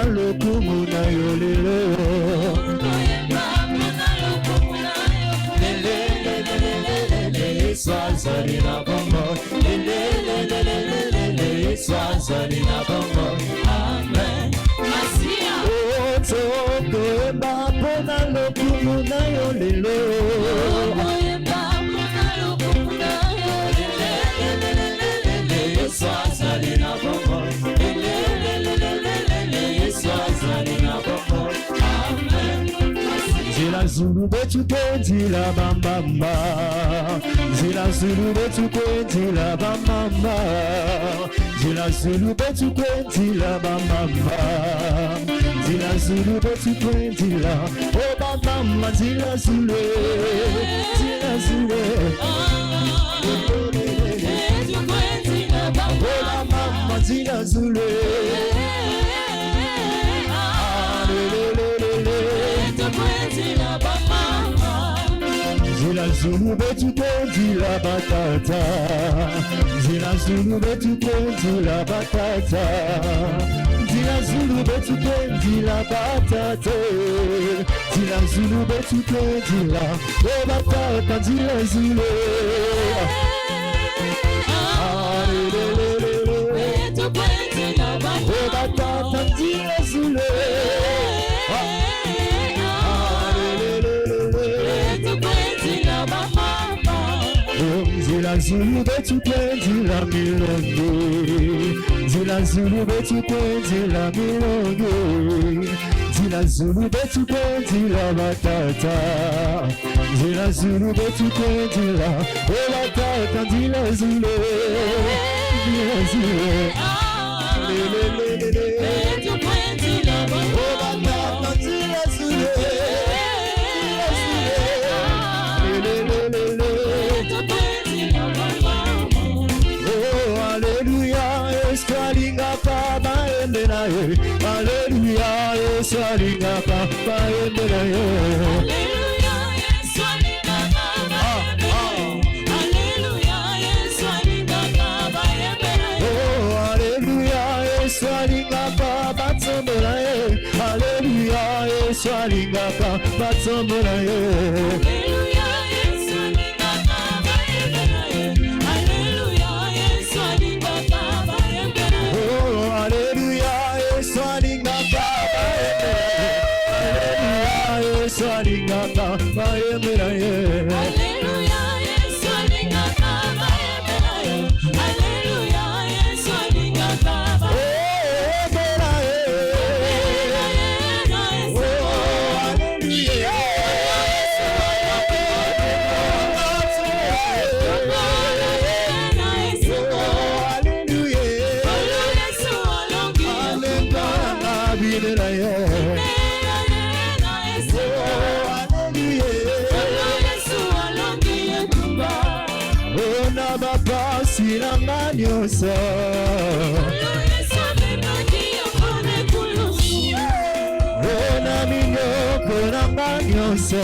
lokumu na yo lelo. Yesu azali na bongo. Yesu azali na bongo. Amen. Tokoyemba mpona lokumu na yo lelo. Yesu azali na bongo. Yesu azali na bongo. Amen. Zila zulu betuke zila bambamba. Zila zulu betuke zila bambamba. Zila zulu betuke zila bambamba. Zila zulu betuke zila oh bambamba. Zila zulu zila zulu oh bambamba. Zila zulu Zila zulu betuke zila batata. Zila zulu betuke zila batata. Zila zulu betuke zila batata. Zila zulu betuke zila oh batata. Zila zulu oh batata. Zila zulu Zila zulu betuke zila milongo. Zila zulu betuke zila milongo. Zila zulu betuke zila batata. Zila zulu betuke zila oh batata. Zila zulu Zila zulu oh batata. Zila zulu Hallelujah, Yesu alingapa baendera yo. Hallelujah, Yesu alingapa Hallelujah, Yesu alingapa baendera yo. Oh, hallelujah, Yesu alingapa batsombola yo. Hallelujah, Yesu alingapa batsombola yo. Hallelujah, Yesu alingapa baendera yo. Hallelujah, Yesu alingapa baendera yo. Oh, hallelujah, Yesu alingapa Yesu alingapa baendera yo. Hallelujah, Yesu alingapa baendera yo. Hallelujah, Yesu alingapa baendera Sinanganyosa Ona minyoko nanganyosa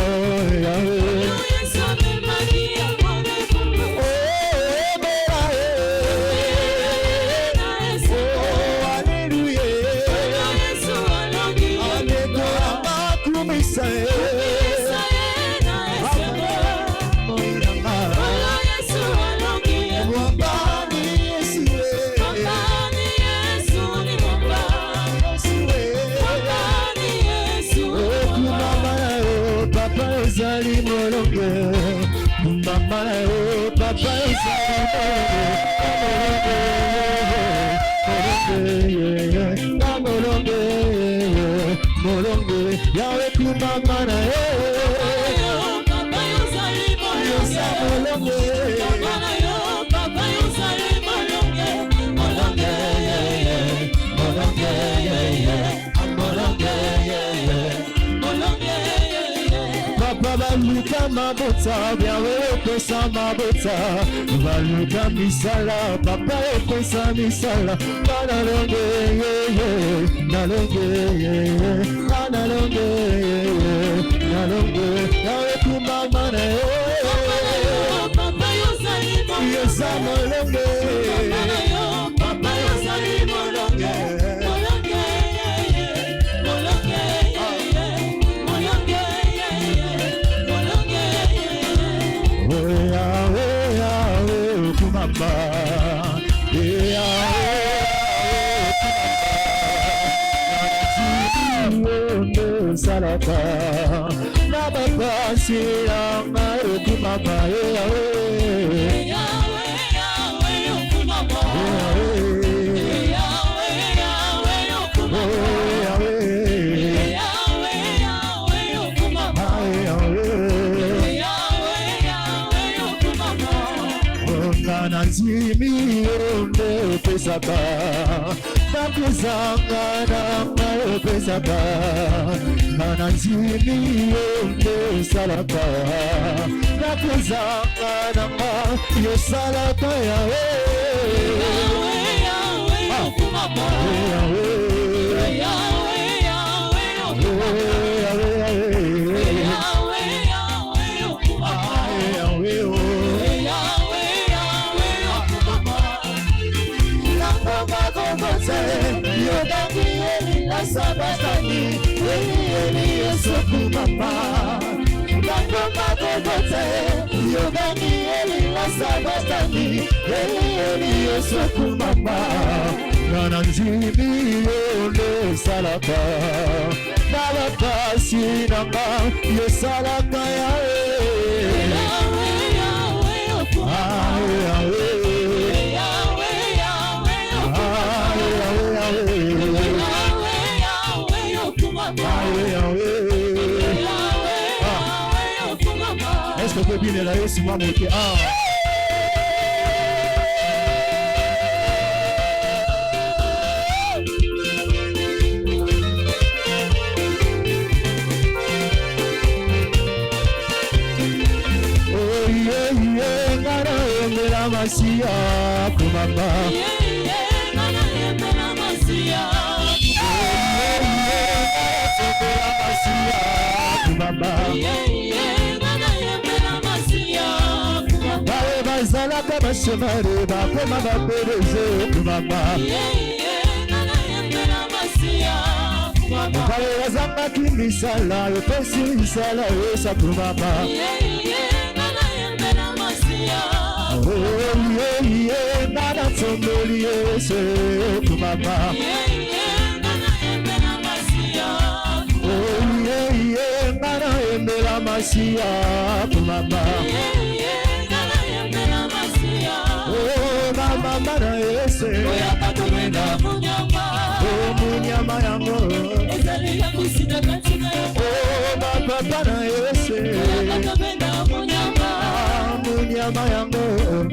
Yahweh kumamana Papa yozali molonge Papa yo Papa yozali molonge Molonge Molonge Molonge Molonge Papa baluka mabota Yahweh pesa mabota Baluka misala Papa pesa misala Nalonge Nalonge Nalonge Nalonge Yahweh kumamana Papa yozali molonge Papa yozali molonge Molonge salaka na bakasi yanga okumama Yahweh okumama Nanzimi onde pesaka Nakuzanga nanga pesaka Nanzimi onde salaka Nakuzanga nanga yo salaka Yahweh okumama Sabatani, Eli Yesu kumama. Nakoma kokote, Yodani Eli Sabatani, Eli Yesu kumama. Nananjimi ole salaka, nalaka sinanga, yo salaka Yahweh okumama. Est-ce que vous pouvez bien aller sur moi monter? Oh yeah yeah, ngara yembela masia kumamba. Yeah yeah, ngara yembela masia. Kumamba. Yeah yeah, ngara yembela masia. Kumamba. Bazalaka bashemare bakoma bapereze kumamba. Yeah yeah, ngara yembela masia. Kumamba. Bazalaka kimisala yopesi misala yosa kumamba. Yeah yeah, ngara yembela masia. Oh yeah yeah, ngara tomboli yese kumamba. Yeah yeah, ngara yembela masia. Oh yeah yeah, ngara yembela masia kumamba. Yeah yeah, ngara yembela masia. Oh mama mana yese. Oya katomenda munyama. Oh munyama yango. Ezali yangu sina katina. Oh baba mana yese. Oya katomenda munyama. Munyama yango.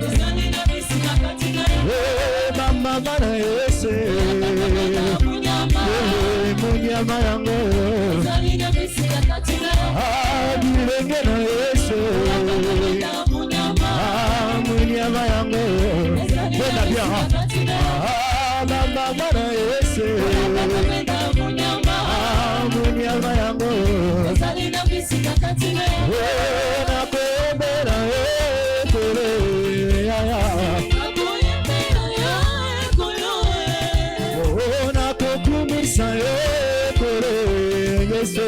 Ezali yangu sina katina. Oh mama mana yese. Oya katomenda munyama. Munyama yango. Ezali yangu sina katina. Bilenge na yese. Oya katomenda munyama. Munyama yango. Wena bien. Mama mana yese. Munyama yango. Wena kombera ekole yaya. Wena kokumisa ekole yese.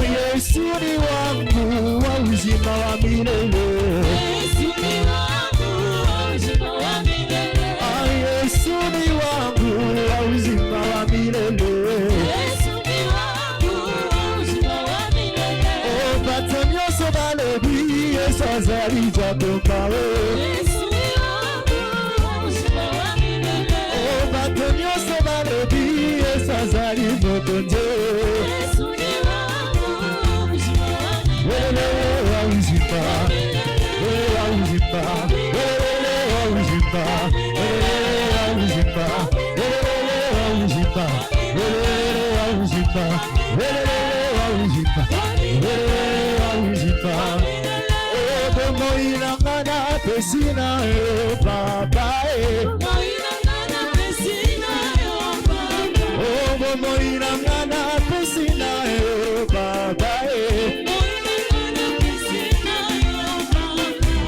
Yesu ni wangu wa uzima wa milele. Yesu ni wangu wa uzima wa milele. Yesu ni wangu wa uzima wa milele. Yesu ni wangu wa uzima wa milele. Oh batonyoso balebi Yesu azali jatombawe. Yesu ni wangu wa uzima wa milele. Oh batonyoso balebi Yesu azali motonje. Hey Pesina yo papa moinangana pesina yo papa oh moinangana pesina yo papa moinangana pesina yo papa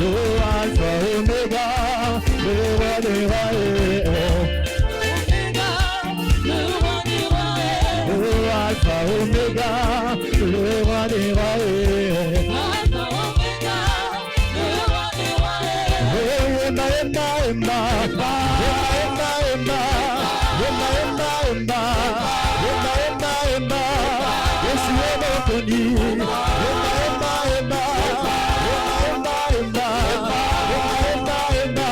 oh alpha omega le roi des rois omega le roi des rois oh alpha omega le roi des rois alpha omega le roi des rois emba emba emba emba emba emba emba emba emba emba emba Yesu emo koni emba emba emba emba emba emba emba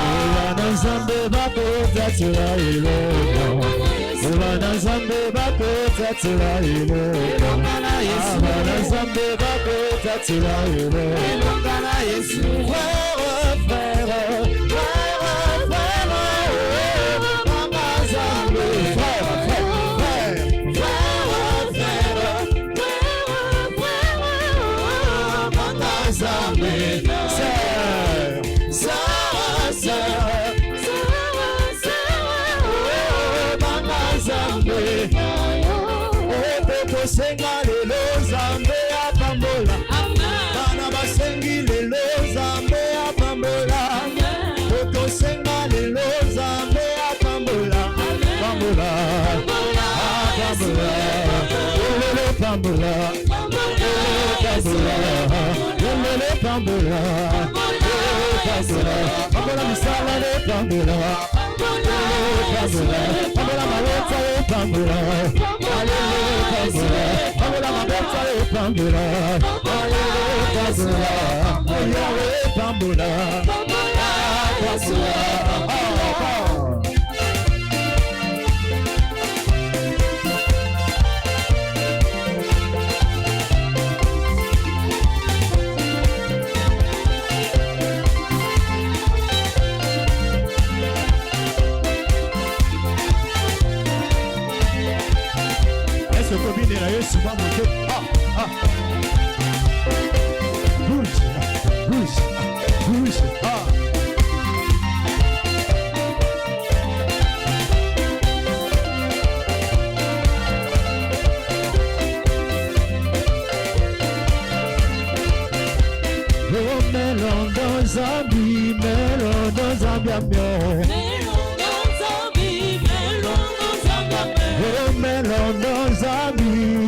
Ula Nzambe bako tatira iloko Ula Nzambe bako tatira iloko Ula Nzambe bako tatira iloko Yesu Senga lelo Nzambe apambola bana basengi lelo Nzambe apambola Oko senga lelo Nzambe apambola pambola pambola lelo pambola lelo pambola pambola misala le pambola pambola maleta le pambola Pamela mabeta e pambola, pambola, Yahweh pambola, Est-ce que vous avez souvent monté? Bouge, bouge, bouge, Oh, melon dans un bi, melon dans un biamion. Oh, melon dans un bi,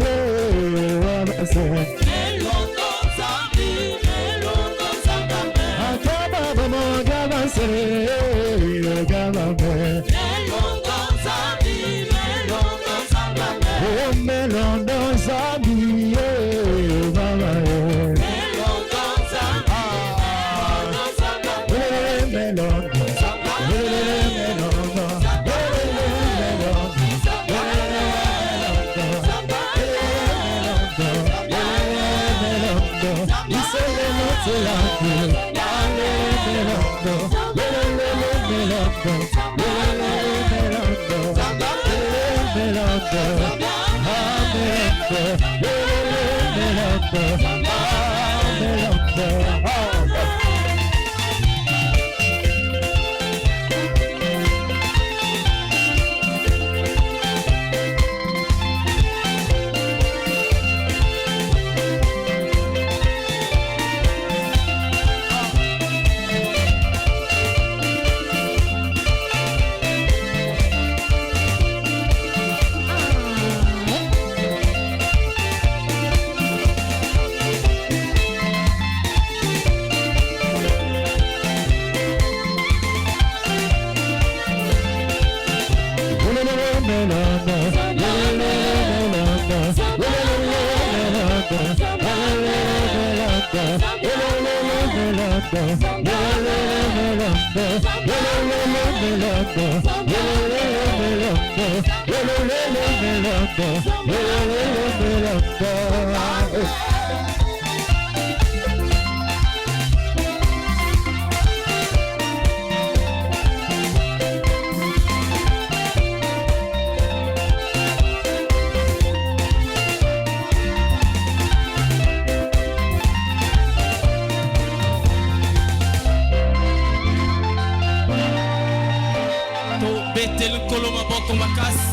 betela nkolo maboko makasi.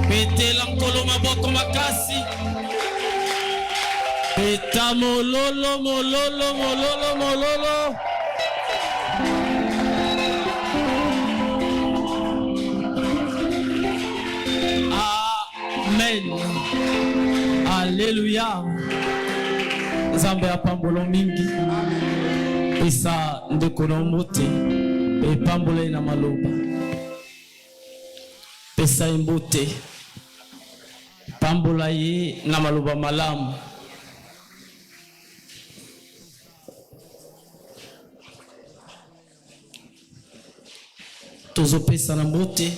Betela nkolo maboko makasi. Beta mololo mololo mololo mololo. Amen. Alléluia. Nzambe apambolo mingi. Pesa ndeko na mbote. Epambole na maloba. Pesa mbote. Pambola ye na maloba malamu. Tozo pesa na mbote.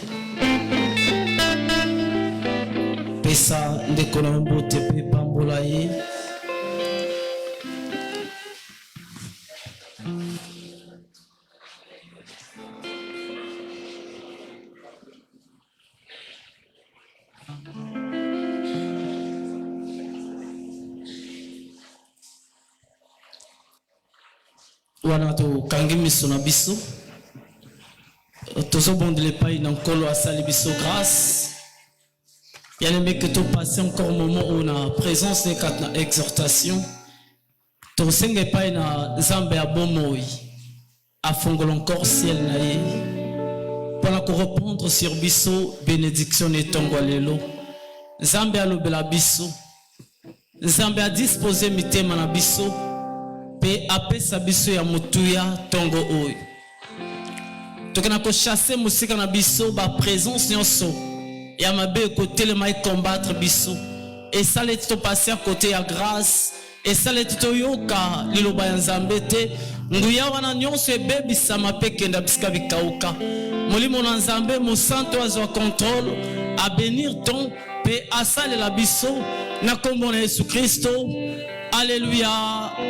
Pesa ndeko na mbote pe pambola ye. Wana to kangi miso na biso. Tozo bondele pai na nkolo asali biso grâce. Il y a que tu passes encore un moment où on a présence de la exhortation. Tu sais pas na Zambé à bon mot. À fond encore ciel naïe. Pour la répondre sur biso bénédiction et tongo lelo. Zambé a l'obela biso. Zambé a disposé mitema na biso. Pe apé sa biso ya mutuya tongo oi. Tu kana ko chasser musika na biso ba présence nyonso. Et à ma belle côté le maï combattre biso et ça les tout passer à côté à grâce et ça les tout yoka lilo bayanzambete nguya wana nyonso e baby sama pekenda biska bikauka molimo na nzambe mo santo azo contrôle à bénir ton pe asale la biso na kombo na Yesu Kristo. Alléluia,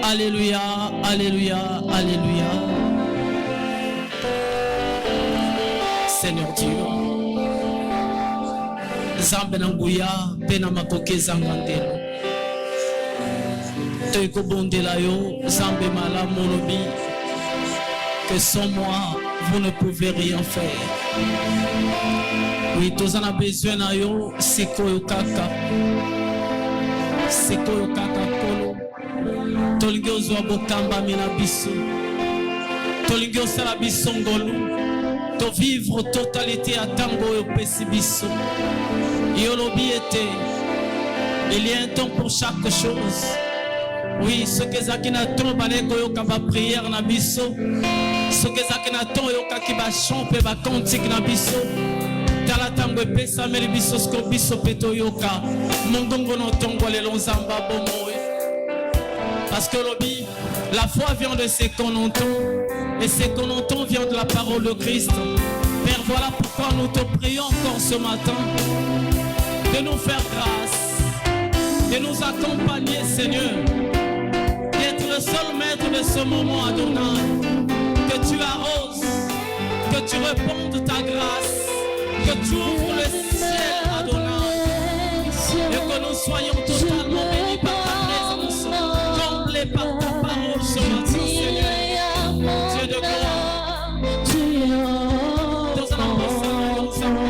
alléluia, alléluia, alléluia. Seigneur Dieu, Zambe nanguya pena makoke zangandelo. Toiko bondela yo Zambe malamu lobi. Que sans moi vous ne pouvez rien faire. Oui, tous en a besoin na yo sikoyo kaka. Sikoyo kaka kolo. Tolingo zwa bokamba mina biso. Tolingo sala biso ngolu. To vivre totalité à tango et pesibiso. Yolobi était. Il y a un temps pour chaque chose. Oui, ce que Zakina tombe à l'égo kaba prière na biso. Ce que Zakina tombe yoka ki ba champe ba cantique na biso. Tala tango pesa meli biso sko biso peto yoka. Mongongo no tongo le lonzamba bomo. Parce que lobi, la foi vient de ce qu'on entend. Et ce qu'on entend vient de la parole de Christ. Père, voilà pourquoi nous te prions encore ce matin de nous faire grâce, de nous accompagner, Seigneur, d'être le seul maître de ce moment, Adonai, que tu arroses, que tu répondes ta grâce, que tu ouvres le ciel, Adonai, et que nous soyons totalement bénis par ta présence, comblés par ta parole ce matin, Seigneur. Dieu de gloire, dans un apostle,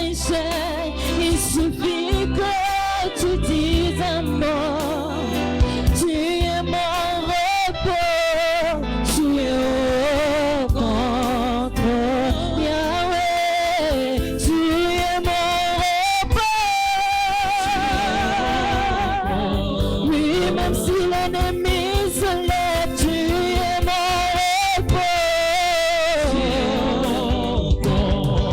péché, il suffit que tu dises un mot. Tu es mon repos, tu es au contre Yahweh, tu es mon repos. Oui, même si l'ennemi se lève, tu es mon repos.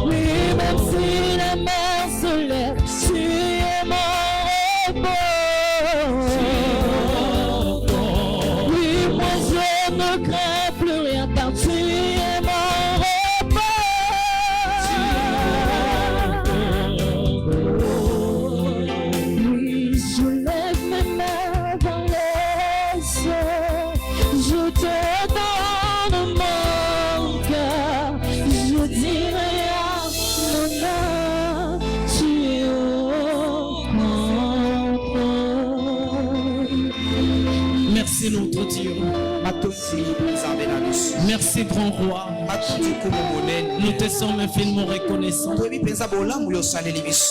Oui, même si la mer se lève, tu es mon repos. Oui, moi je ne crains plus rien car tu es mon repos. Oui, je lève mes mains dans les cieux, je te donne mon cœur, je dirai à mon âme, tu es au contrôle. Merci notre Dieu. Merci grand roi. Nous te sommes infiniment reconnaissants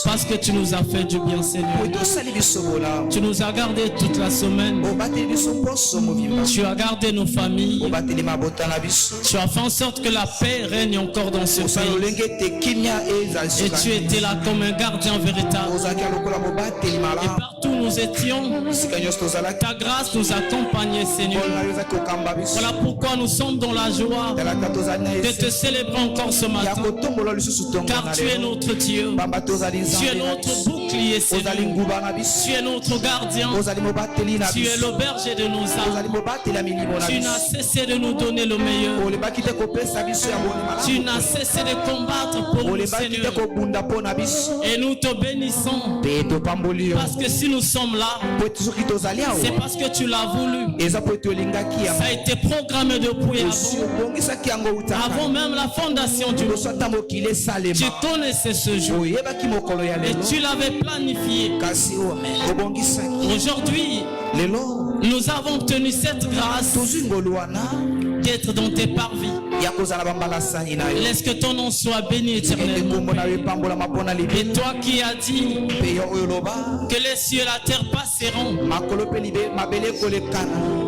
parce que tu nous as fait du bien, Seigneur. Tu nous as gardés toute la semaine. Tu as gardé nos familles. Tu as fait en sorte que la paix règne encore dans ce pays. Et tu étais là comme un gardien véritable. Et partout où nous étions, ta grâce nous accompagnait, Seigneur. Voilà pourquoi nous sommes dans la joie de te célébrer encore ce matin. Car tu es notre Dieu. Tu es notre bouclier, Seigneur. Tu es notre gardien. Tu es le berger de nos âmes. Tu n'as cessé de nous donner le meilleur. Tu n'as cessé de combattre pour nous, Seigneur. Et nous te bénissons. Parce que si nous sommes là, c'est parce que tu l'as voulu. Ça a été programmé depuis avant même la fondation du monde. Tu connaissais ce jour et tu l'avais planifié. Aujourd'hui, nous avons obtenu cette grâce d'être dans tes parvis. Laisse que ton nom soit béni éternellement. Et toi qui as dit que les cieux et la terre passeront,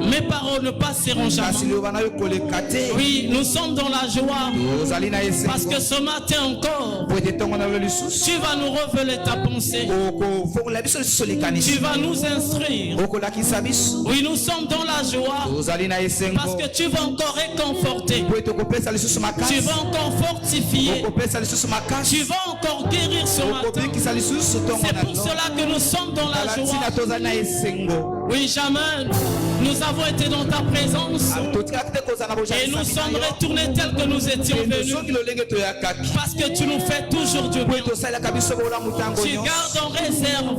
mes paroles ne passeront jamais. Oui, nous sommes dans la joie parce que ce matin encore, tu vas nous révéler ta pensée. Tu vas nous instruire. Oui, nous sommes dans la joie parce que tu vas encore réconforter. Tu vas encore fortifier. Tu vas encore guérir ce matin. C'est pour cela que nous sommes dans la joie. Oui, jamais nous avons été dans ta présence et nous sommes retournés tels que nous étions venus parce que tu nous fais toujours du bien. Tu gardes en réserve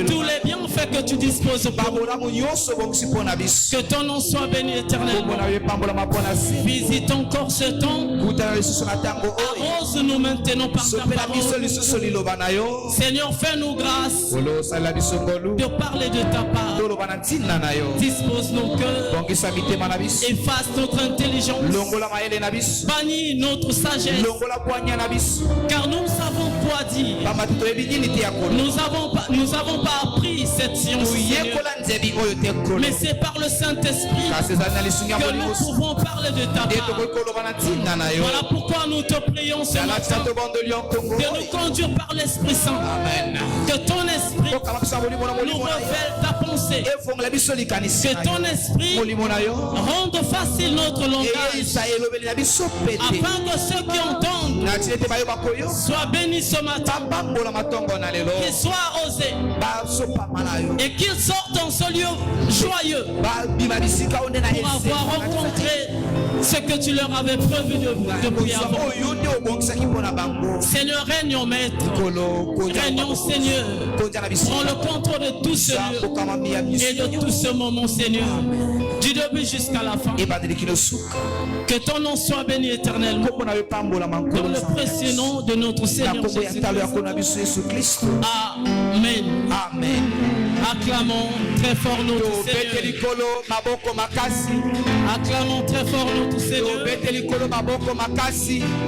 tous les bienfaits que tu disposes pour nous. Que ton nom soit béni éternellement. Visite encore ce temps. Arrose-nous maintenant par ta parole. Seigneur, fais-nous grâce de parler de ta part. Dispose nos cœurs. Efface notre intelligence. Bannis notre sagesse. Car nous savons quoi dire. Nous avons pas appris cette science, Seigneur. Mais c'est par le Saint-Esprit que nous pouvons parler de ta part. Voilà pourquoi nous te prions ce matin de nous conduire par l'Esprit Saint. Que ton esprit nous révèle ta pensée. Que ton esprit rende facile notre langage. Afin que ceux qui entendent soient bénis ce matin. Qu'ils soient arrosés. Et qu'ils sortent en ce lieu joyeux pour avoir rencontré ce que tu leur avais prévu depuis avant. Seigneur, régnons maître. Régnons Seigneur. Prends le contrôle de tout ce lieu et de tout ce moment, Seigneur. Du début jusqu'à la fin. Que ton nom soit béni éternellement. Pour le précieux nom de notre Seigneur Jésus-Christ. Amen. Amen. Acclamons très fort notre Seigneur. Acclamons très fort notre Seigneur.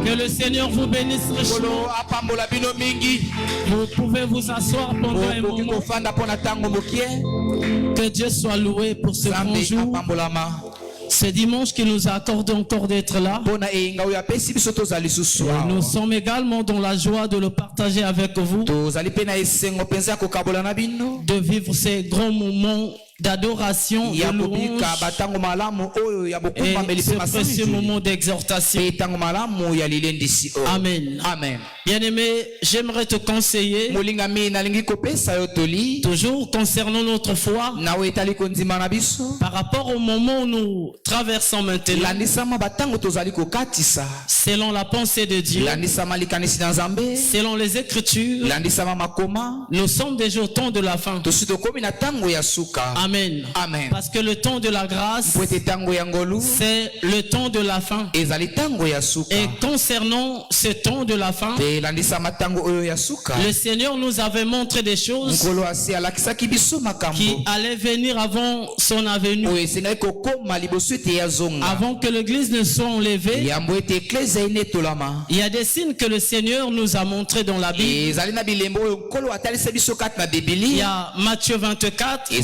Que le Seigneur vous bénisse richement. Vous pouvez vous asseoir pendant un moment. Que Dieu soit loué pour ce grand jour. Ce dimanche qui nous accorde encore d'être là. Nous sommes également dans la joie de le partager avec vous. De vivre ces grands moments d'adoration, de louange et ce précieux moment d'exhortation. Amen. Amen. Bien-aimé, j'aimerais te conseiller, toujours concernant notre foi, par rapport au moment où nous traversons maintenant, selon la pensée de Dieu, selon les Écritures, nous sommes déjà au temps de la fin. Amen. Amen. Parce que le temps de la grâce, c'est le temps de la fin. Et concernant ce temps de la fin, le Seigneur nous avait montré des choses qui allaient venir avant son avenue. Avant que l'église ne soit enlevée, il y a des signes que le Seigneur nous a montrés dans la Bible. Il y a Matthieu 24, que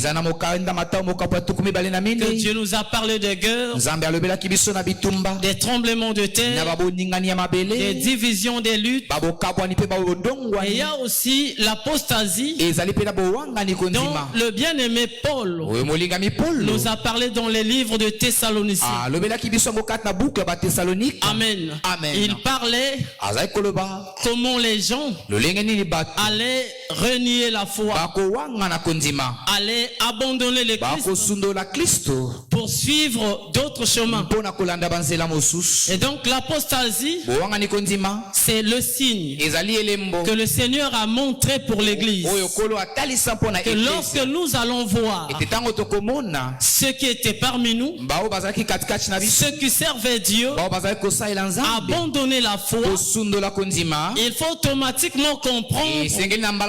Dieu nous a parlé de guerre, des tremblements de terre, des divisions, des luttes. Et il y a aussi l'apostasie dont le bien-aimé Paul nous a parlé dans les livres de Thessaloniciens. Amen. Il parlait comment les gens allaient renier la foi, allaient abandonner l'Église pour suivre d'autres chemins. Et donc l'apostasie, c'est le signe que le Seigneur a montré pour l'Église. Que lorsque nous allons voir ceux qui étaient parmi nous, ceux qui servaient Dieu, abandonner la foi, il faut automatiquement comprendre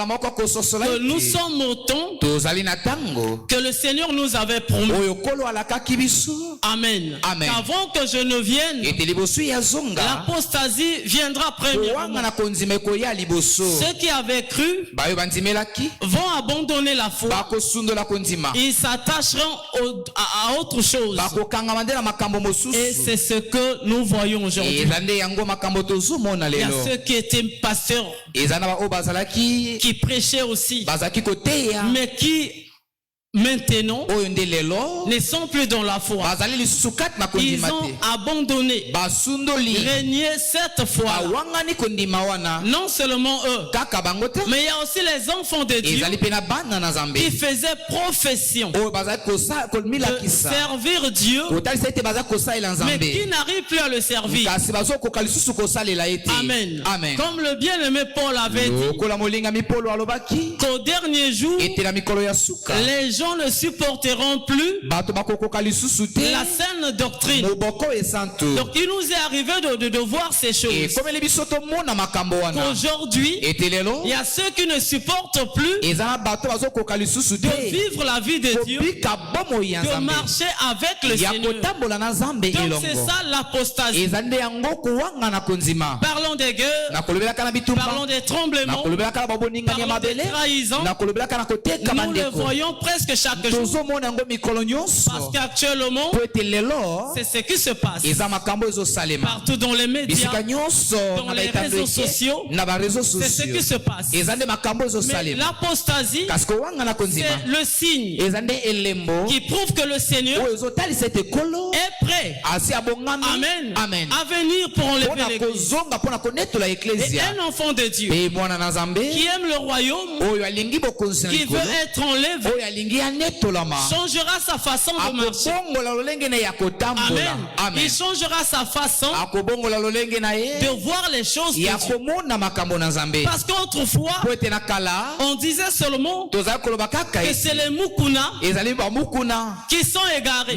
que nous sommes au temps que le Seigneur nous avait promis. Amen. Qu'avant que je ne vienne, l'apostasie viendra premièrement. Ceux qui avaient cru vont abandonner la foi. Ils s'attacheront à autre chose. Et c'est ce que nous voyons aujourd'hui. Il y a ceux qui étaient pasteurs, qui prêchaient aussi, mais qui maintenant ne sont plus dans la foi. Ils ont abandonné, régné cette foi. Non seulement eux, mais il y a aussi les enfants de Dieu qui faisaient profession de servir Dieu, mais qui n'arrivent plus à le servir. Amen. Comme le bien-aimé Paul avait dit, qu'au dernier jour, les gens ne supporteront plus la saine doctrine. Donc il nous est arrivé de voir ces choses. Aujourd'hui, il y a ceux qui ne supportent plus de vivre la vie de Dieu, de marcher avec le Seigneur. Donc c'est ça l'apostasie. Parlons des guerres, parlons des tremblements, parlons des trahisons. Nous le voyons presque chaque jour. Parce qu'actuellement, c'est ce qui se passe partout dans les médias, dans les réseaux sociaux. C'est ce qui se passe. Mais l'apostasie, c'est le signe qui prouve que le Seigneur est prêt, amen, à venir pour enlever l'Église. Et un enfant de Dieu qui aime le royaume, qui veut être enlevé, changera sa façon de marcher. Amen. Il changera sa façon de voir les choses de Dieu. Parce qu'autrefois, on disait seulement que c'est les Mukuna qui sont égarés.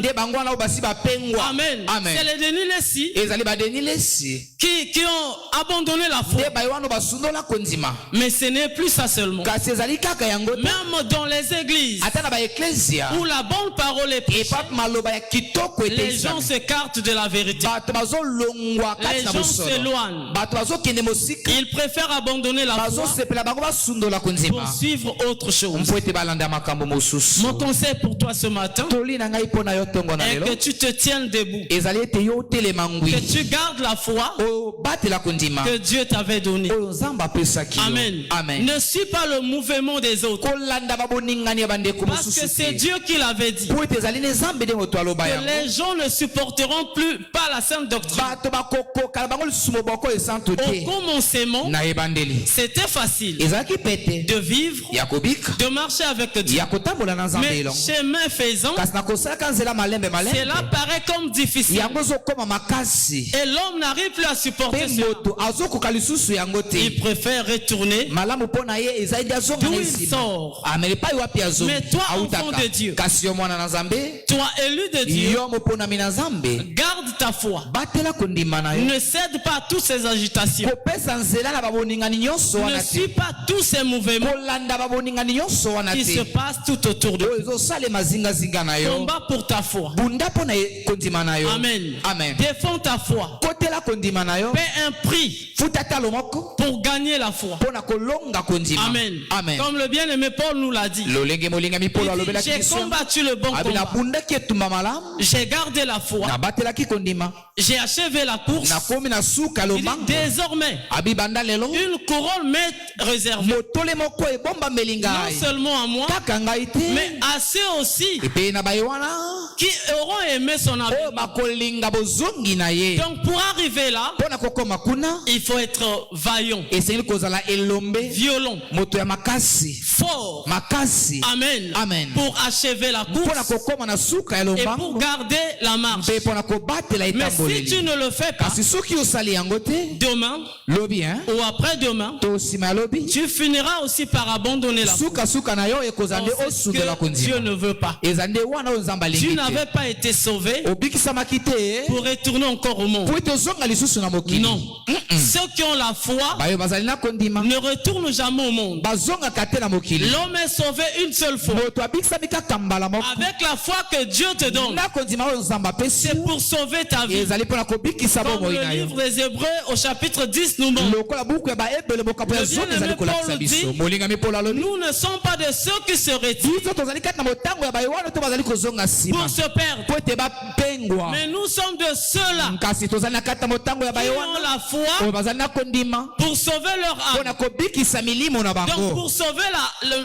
foi. Amen. Amen. C'est les Denis Lessi ezali badeni lesi qui ont abandonné la foi. nde bayewano basundola kondima Mais ce n'est plus ça seulement. kasi ezali kaka yango te Même dans les églises ata na baeklesia où la bonne parole est prêchée, epapi maloba ya kitoko les gens etesami s'écartent de la vérité. bato bazolongwa Les kati na gens bosolo s'éloignent. bato bazokende mosika Ils préfèrent abandonner la foi bazosepela bango basundola kondima pour suivre autre chose. mpo ete balanda makambo mosusu Mon conseil pour toi ce matin toli na ngai mpo na yo ntongo na est lelo que tu te tiennes debout, ezali ete yo otelema ngwi que tu gardes la foi obatela kondima que Dieu t'avait donnée. oyo nzambe apesaki yo Amen. amen Ne suis pas le mouvement des autres. kolanda baboningani ya bandeko Parce que mosusu c'est te Dieu qui l'avait dit. po ete ezali na nzambe nde moto aloba Que yango les gens ne supporteront plus pas la sainte doctrine. bato bakokoka na bango lisusu moboko esantu Au te commencement, na ebandeli c'était facile ezalaki pete de vivre, ya kobika de marcher avec Dieu. ya kotambola na nzambe Mais elongo chemin faisant, kasi na kosalaka nzela malembe malembe cela paraît comme difficile. yango ezokoma makasi Et l'homme n'arrive plus à supporter mpe cela. moto azokoka lisusu yango te Il préfère retourner malamu mpo na ye ezali nde azonga d'où na il esima sort. ameli epai wapi azongi Mais toi, enfant de Dieu, kasi yo mwana na nzambe toi élu de Dieu, yo moponami na nzambe garde ta foi. batela kondima na yo Ne cède pas à toutes ces agitations. kopesa nzela na baboningani nyonso Ne wana suis te pas tous ces mouvements kolanda baboningani nyonso wana qui se te passent tout autour de oyo ezosalema zingazinga na yo combat pour ta foi. bunda mpo na kondima na yo Amen. amen Défends ta foi. kotela kondima na yo Paie un prix futa talo moko pour gagner la foi. mpo na kolonga kondima Amen. amen Comme le bien-aimé Paul nous l'a dit. lolenge molingami Il polo dit, alobelaki j'ai biso combattu le bon abi combat. nabundaki etumba malamu J'ai gardé la foi. nabatelaki kondima J'ai achevé la course. nakomi na suka Il dit, lombango désormais, abi banda lelo une couronne m'est réservée. motole moko ebombameli Non ngai seulement à moi, kaka ngai te mais à ceux aussi epe na baye wana qui auront aimé son oyo avènement. bakolinga bozongi na ye Donc pour arriver là, mpo na kokoma kuna il faut être vaillant, esengeli kozala elombe violent, moto ya makasi fort. makasi Amen. Amen. Pour achever la mpo na course kokoma na suka ya et pour lombango garder la marche. mpe mpo na kobatela Mais si tu etamboleli ne le fais pas, kasi soki osali yango te demain lobi ou après-demain, to nsima ya lobi tu finiras aussi par abandonner la foi. sukasuka na yo ekozala nde C'est ce osundola que Dieu kondima ne veut pas. eza nde wana oyo nzambe Tu alingi n'avais te pas été sauvé obikisamaki te pour retourner encore au monde. po ete ozonga lisusu na mokili Non. Ceux qui ont la foi bayo bazali na kondima ne retournent jamais au monde. bazongaka te na mokili L'homme est sauvé une seule fois. moto abikisami kaka mbala moko Avec la foi que Dieu te donne, na kondima oyo nzambe apesi c'est pour sauver ta vie. ezali mpo na kobikisa Comme bomoi le na yo livre des Hébreux au chapitre 10 nous montre. lokola buku ya baebele mokambo ya Le zone bien-aimé ezali kolakisa Paul biso dit, molingami polo alobi Nous ne sommes pas de ceux qui se retirent biso tozali kati na motango ya bayewana to bazali kozonga nsima pour se perdre. po ete bapengwa Mais nous sommes de ceux-là kasi tozali na kati na motango ya qui ont bayewana la foi oyo bazali na kondima pour sauver leur mpo âme. na kobikisa milimo na Donc bango pour sauver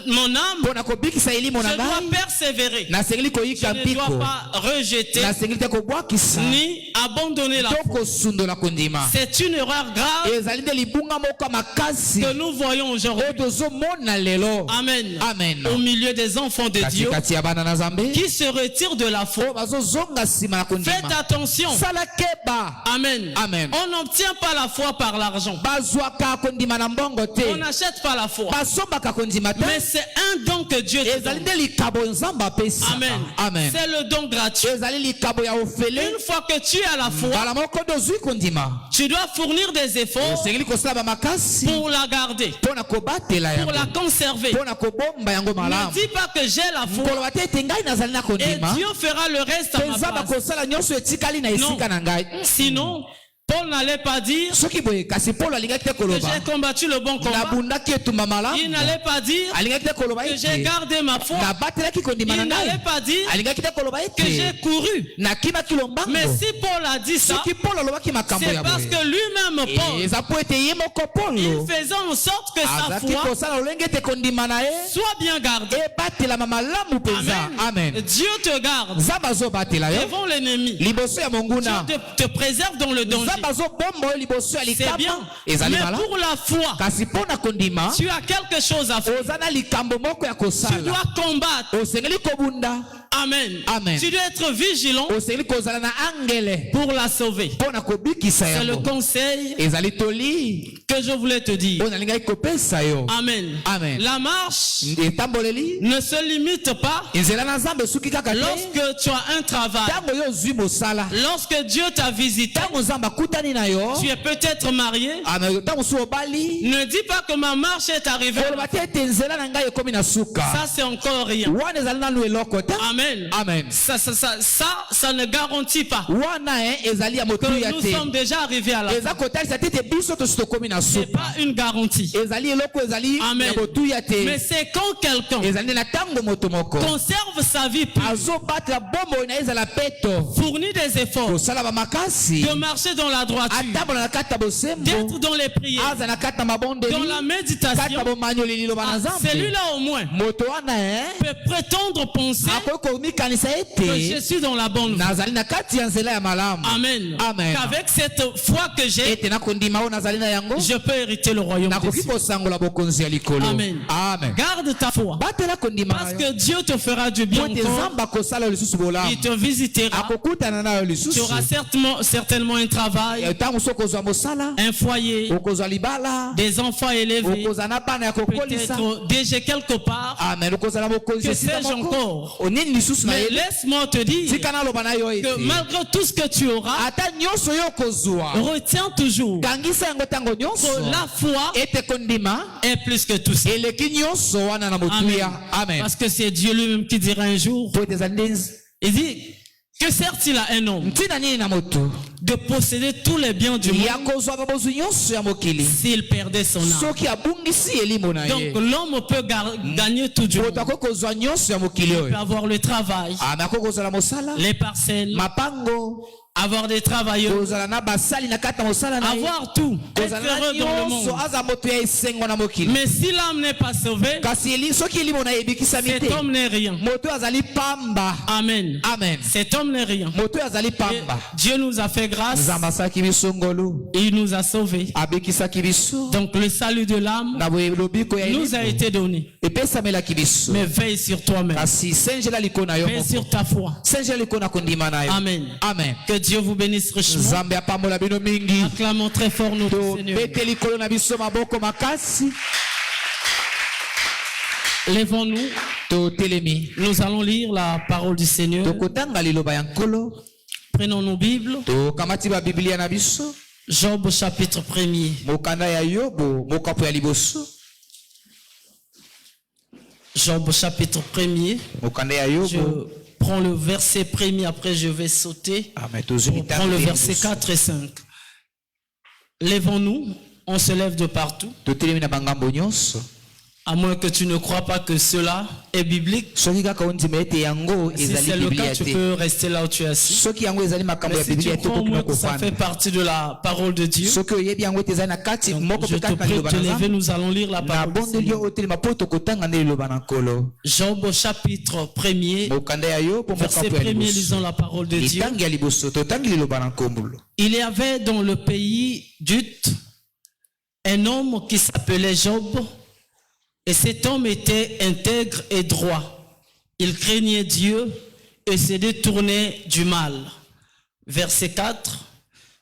mon âme, mpo na kobikisa elimo je na dois ngai persévérer. nasengeli Je koyika ne dois mpiko pas rejeter nasengeli te kobwakisa ni abandonner la to foi. kosundola kondima C'est une erreur grave ezali nde libunga moko ya makasi que nous voyons aujourd'hui. oyo tozomona lelo Amen. amen Au milieu des enfants de Dieu katikati ya bana na nzambe qui se retirent de la foi. oyo bazozonga nsima na Faites kondima attention. sala keba Amen. Amen. On n'obtient pas la foi par l'argent. bazwaka kondima na mbongo On te n'achète pas la foi. basombaka kondima te Mais c'est un don que Dieu te ezali donne. nde likabo nzambe apesaka Amen. amen C'est le don gratuit. ezali likabo ya ofele Une fois que tu as la foi, mbala moko nde ozwi kondima tu dois fournir des efforts osengeli kosala bamakasi pour la garder, mpo na kobatela pour la yango conserver. mpo na kobomba yango Ne malamu dis pas que j'ai la foi koloba te ete ngai nazali na et kondima Dieu fera le reste à mpe ma nzambe place. akosala nyonso etikali na esika na ngai Sinon, Paul n'allait pas dire soki boye kasi polo alingaki te que koloba j'ai combattu le bon combat. nabundaki etumba malamu Il n'allait pas dire alingaki te koloba que j'ai ete gardé ma foi. nabatelaki kondima na Il n'allait ngai pas dire alingaki te koloba que j'ai ete couru. nakimaki lombango Mais si Paul a dit ça, soki polo alobaki makambo c'est ya parce boye que lui-même, Paul, eza po ete ye moko il polo faisait en sorte que sa azalaki foi kosala lolenge ete kondima na ye soit bien gardée. ebatelama malamu mpenza Amen. amen Dieu te garde nzambe azobatela yo devant l'ennemi. liboso ya monguna Dieu te préserve dans le danger. nzambe azobomba yo liboso ya C'est bien. likama ezali Mais malamu pour la foi, kasi mpo na kondima tu as quelque chose à faire. oza na likambo moko ya Tu kosala dois combattre. osengeli kobunda Amen. Amen. Tu dois être vigilant pour la sauver. C'est le conseil que je voulais te dire. Amen. Amen. La marche ne se limite pas lorsque tu as un travail. Lorsque Dieu t'a visité, tu es peut-être marié. Ne dis pas que ma marche est arrivée. Ça, c'est encore rien. Amen. Amen. Ça ne garantit pas que nous sommes déjà arrivés à la fin. C'est pas une garantie. Amen. Mais c'est quand quelqu'un conserve sa vie pure, fournit des efforts, de marcher dans la droiture, d'être dans les prières, dans la méditation, celui-là au moins peut prétendre penser que je suis dans la bonne voie. Amen. Qu'avec cette foi que j'ai, je peux hériter le royaume des cieux. Amen. Garde ta foi. Parce que Dieu te fera du bien encore. Il te visitera. Tu auras certainement un travail, un foyer, des enfants élevés, peut-être déjà quelque part. Que sais-je encore? Mais laisse-moi te dire que malgré tout ce que tu auras, retiens toujours que la foi est plus que tout ça. Amen. Parce que c'est Dieu lui-même qui dira un jour, il dit, que sert-il à un homme de posséder tous les biens du monde s'il perdait son âme? Donc l'homme peut gagner tout du monde. Il peut avoir le travail, les parcelles, avoir des travailleurs, avoir tout, être heureux dans le monde. Mais si l'âme n'est pas sauvée, cet homme n'est rien. Amen. Cet homme n'est rien. Et Dieu nous a fait grâce. Il nous a sauvés. Donc le salut de l'âme nous a été donné. Mais veille sur toi-même. Veille sur ta foi. Amen. Que Dieu vous bénisse richement. Acclamons très fort notre Seigneur. Lèvons-nous. Nous allons lire la parole du Seigneur. Prenons nos Bibles. Job chapitre 1er. Job chapitre 1er. Je prends le verset 1er, après je vais sauter. On prend le verset 4 et 5. Lèvons-nous, on se lève de partout. À moins que tu ne crois pas que cela est biblique. Si c'est le cas, tu peux rester là où tu es assis. Mais si tu crois au moins que ça fait partie de la parole de Dieu, donc, je te prie de te lever, nous allons lire la parole de Dieu. Job chapitre 1er, verset 1er, lisons la parole de Dieu. Il y avait dans le pays d'Uth un homme qui s'appelait Job. Et cet homme était intègre et droit. Il craignait Dieu et se détournait du mal. Verset 4.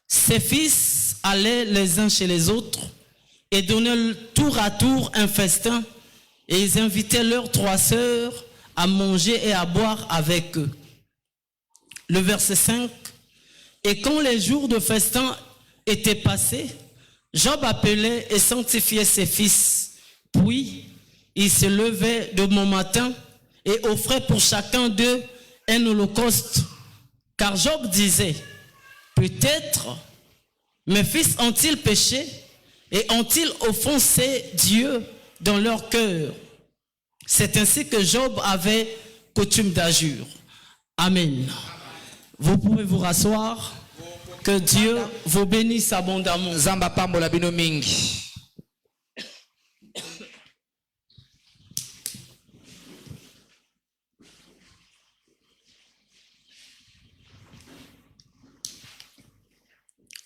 Ses fils allaient les uns chez les autres et donnaient tour à tour un festin. Et ils invitaient leurs 3 sœurs à manger et à boire avec eux. Le verset 5. Et quand les jours de festin étaient passés, Job appelait et sanctifiait ses fils. Puis, il se levait de bon matin et offrait pour chacun d'eux un holocauste. Car Job disait, peut-être mes fils ont-ils péché et ont-ils offensé Dieu dans leur cœur? C'est ainsi que Job avait coutume d'agir. Amen. Vous pouvez vous rasseoir. Que Dieu vous bénisse abondamment.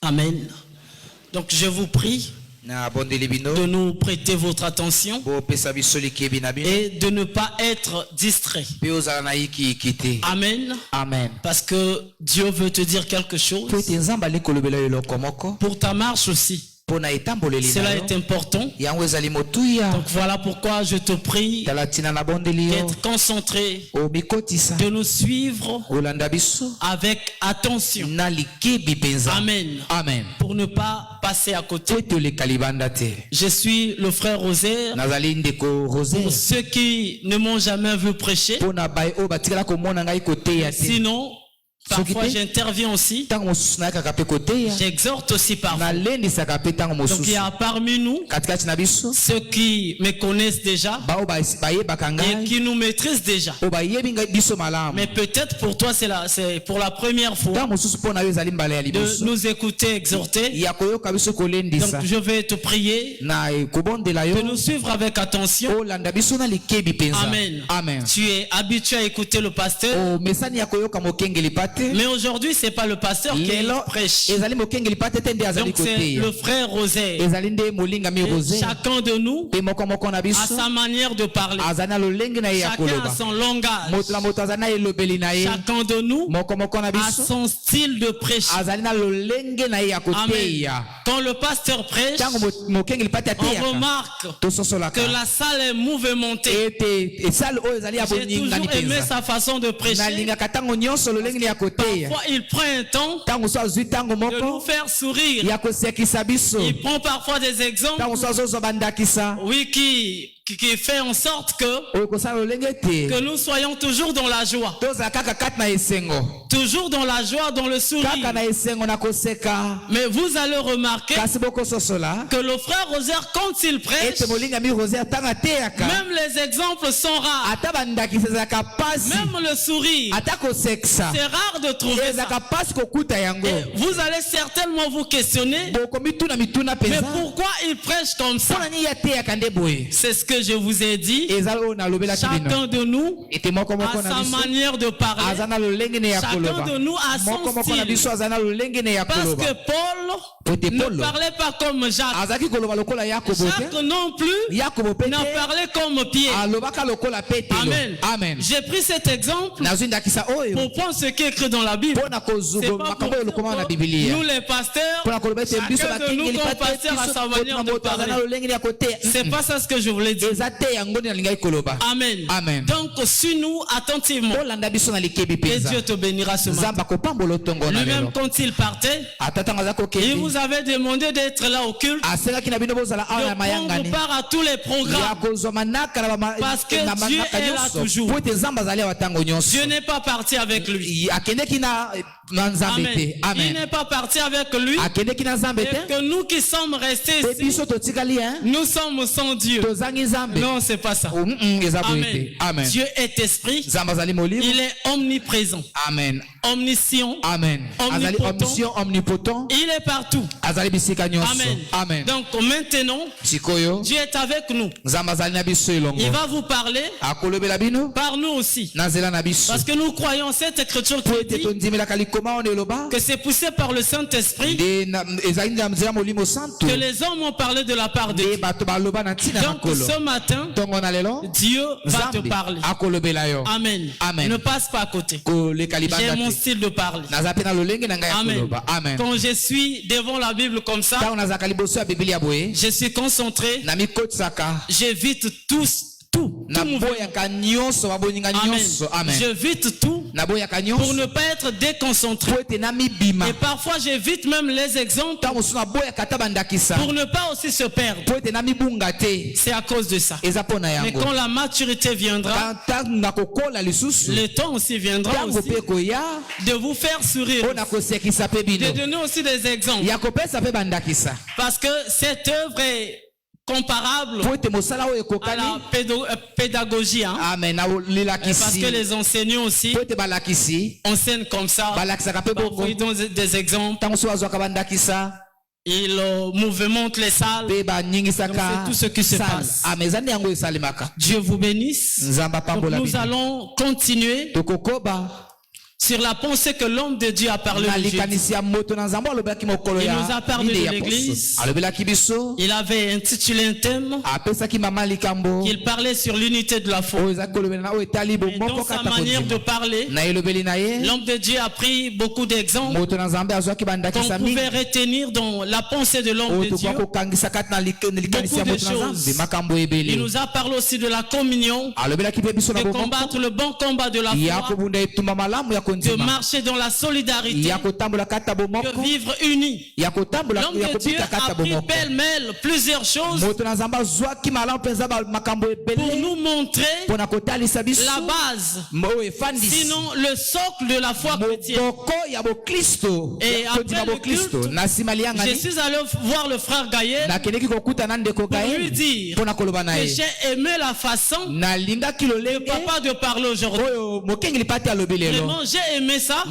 Amen. Donc je vous prie de nous prêter votre attention et de ne pas être distrait. Amen. Amen. Parce que Dieu veut te dire quelque chose. Pour ta marche aussi. Cela est important. Donc voilà pourquoi je te prie d'être concentré, de nous suivre avec attention. Amen. Amen. Pour ne pas passer à côté. Je suis le frère Rosaire. Pour ceux qui ne m'ont jamais vu prêcher. Sinon, parfois j'interviens aussi. J'exhorte aussi parfois. Donc il y a parmi nous ceux qui me connaissent déjà et qui nous maîtrisent déjà. Mais peut-être pour toi c'est pour la première fois de nous écouter exhorter. Donc je vais te prier de nous suivre avec attention. Amen. Amen. Tu es habitué à écouter le pasteur. Mais aujourd'hui, c'est pas le pasteur qui prêche. Donc c'est le frère Rosaire. Chacun de nous a sa manière de parler. Chacun a son langage. Chacun de nous a son style de prêcher. Amen. Quand le pasteur prêche, on remarque que la salle est mouvementée. J'ai toujours aimé sa façon de prêcher. Parfois, il prend un temps de nous faire sourire. Il prend parfois des exemples, oui, qui fait en sorte que nous soyons toujours dans la joie. Toujours dans la joie, dans le sourire. Mais vous allez remarquer que le frère Rosaire, quand il prêche, même les exemples sont rares. Même le sourire, c'est rare de trouver ça. Et vous allez certainement vous questionner, mais pourquoi il prêche comme ça? C'est ce que je vous ai dit. Chacun de nous a sa manière de parler. Chacun de nous a son style. Parce que Paul ne parlait pas comme Jacques. Jacques non plus n'a parlé comme Pierre. Amen. J'ai pris cet exemple pour prendre ce qui est écrit dans la Bible. C'est pas pour nous les pasteurs, chacun de nous comme pasteur a sa manière de parler. C'est pas ça ce que je voulais dire. Amen. Amen. Donc suis-nous attentivement et Dieu te bénira ce matin. Lui-même quand il partait, il vous avait demandé d'être là au culte, de prendre part à tous les programmes, parce que Dieu est là toujours. Dieu n'est pas parti avec lui. Amen. Il n'est pas parti avec lui. Et que nous qui sommes restés ici, nous sommes sans Dieu. Non, c'est pas ça. Amen. Dieu est esprit. Il est omniprésent. Amen. Omniscient. Amen. Omnipotent. Il est partout. Amen. Donc maintenant, Dieu est avec nous. Il va vous parler par nous aussi. Parce que nous croyons cette écriture qui dit que c'est poussé par le Saint-Esprit que les hommes ont parlé de la part de Dieu. Donc ce matin, Dieu va te parler. Amen. Ne passe pas à côté. J'ai mon style de parler. Amen. Quand je suis devant la Bible comme ça, je suis concentré. J'évite tout. Amen. J'évite tout pour ne pas être déconcentré. Et parfois j'évite même les exemples pour ne pas aussi se perdre. C'est à cause de ça. Mais quand la maturité viendra, le temps aussi viendra aussi de vous faire sourire, de donner aussi des exemples. Parce que cette œuvre est comparable à la pédagogie, hein? Parce que les enseignants aussi enseignent comme ça. Parfois ils donnent des exemples. Ils mouvementent les salles. Donc c'est tout ce qui se passe. Dieu vous bénisse. Donc nous allons continuer sur la pensée que l'homme de Dieu a parlé de Jésus. Il nous a parlé de l'église. Il avait intitulé un thème. Il parlait sur l'unité de la foi. Et dans sa manière de parler, l'homme de Dieu a pris beaucoup d'exemples qu'on pouvait retenir dans la pensée de l'homme de Dieu. Beaucoup de choses. Il nous a parlé aussi de la communion, de combattre le bon combat de la foi, de marcher dans la solidarité, de vivre unis. L'homme de Dieu a pris pêle-mêle plusieurs choses pour nous montrer la base, sinon le socle de la foi chrétienne. Et après le culte, je suis allé voir le frère Gaël pour lui dire que j'ai aimé la façon de papa de parler aujourd'hui. Vraiment, j'ai aimé ça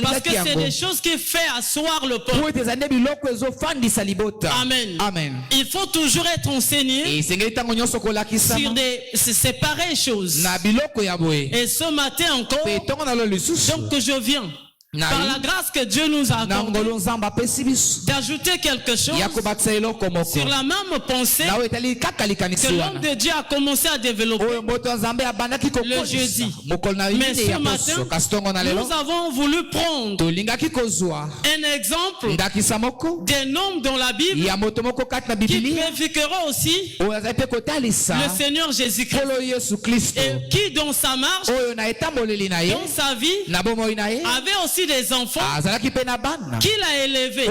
parce que c'est des choses qui font asseoir le peuple. Amen. Il faut toujours être enseigné sur ces pareilles choses. Et ce matin encore, donc je viens par la grâce que Dieu nous a accordée d'ajouter quelque chose sur la même pensée que l'homme de Dieu a commencé à développer le jeudi. Mais ce matin, nous avons voulu prendre un exemple d'un homme dans la Bible qui préfigurera aussi le Seigneur Jésus-Christ, et qui dans sa marche, dans sa vie, avait aussi des enfants qu'il a élevés.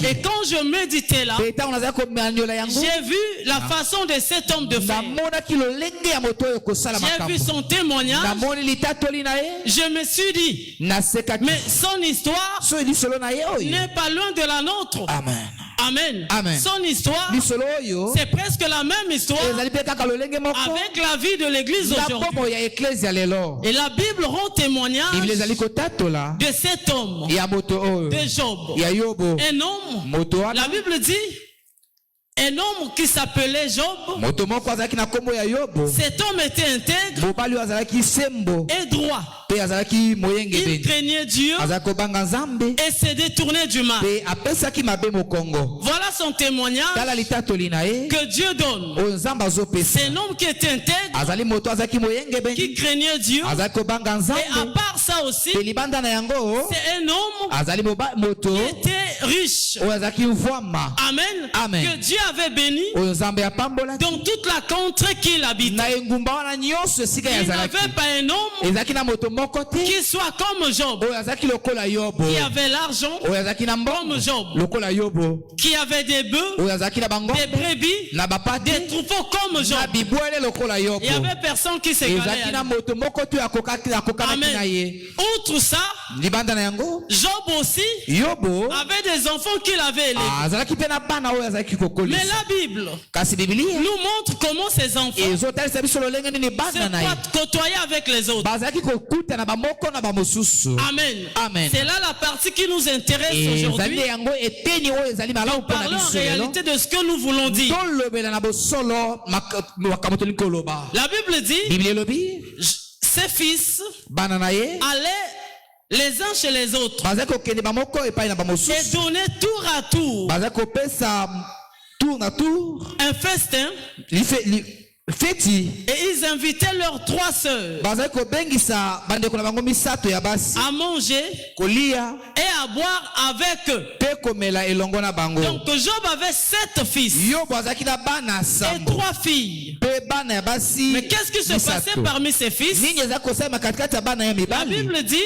Et quand je méditais là, j'ai vu la façon de cet homme de faire. J'ai vu son témoignage. Je me suis dit, mais son histoire n'est pas loin de la nôtre. Amen. Son histoire, c'est presque la même histoire avec la vie de l'église aujourd'hui. Et la Bible rend témoignage de cet homme, de Job. Un homme, la Bible dit, un homme qui s'appelait Job. Cet homme était intègre et droit. Il craignait Dieu et se détournait du mal. Voilà son témoignage que Dieu donne. C'est un homme qui était intègre, qui craignait Dieu. Et à part ça aussi, c'est un homme qui était riche. Amen. Que Dieu avait béni dans toute la contrée qu'il habitait. Il n'avait pas un homme qui soit comme Job, qui avait l'argent comme Job, qui avait des bœufs, des brebis, des troupeaux comme Job. Il y avait personne qui s'égalait à lui. Amen. Outre ça, Job aussi avait des enfants qu'il avait élevés. Mais la Bible nous montre comment ces enfants se côtoyer avec les autres. Amen. C'est là la partie qui nous intéresse aujourd'hui. Nous parlons en réalité de ce que nous voulons dire. La Bible dit, ses fils allaient les uns chez les autres et donnaient tour à tour un festin. Et ils invitaient leurs 3 sœurs à manger et à boire avec eux. Donc Job avait 7 fils et 3 filles. Mais qu'est-ce qui se passait parmi ces fils? La Bible dit,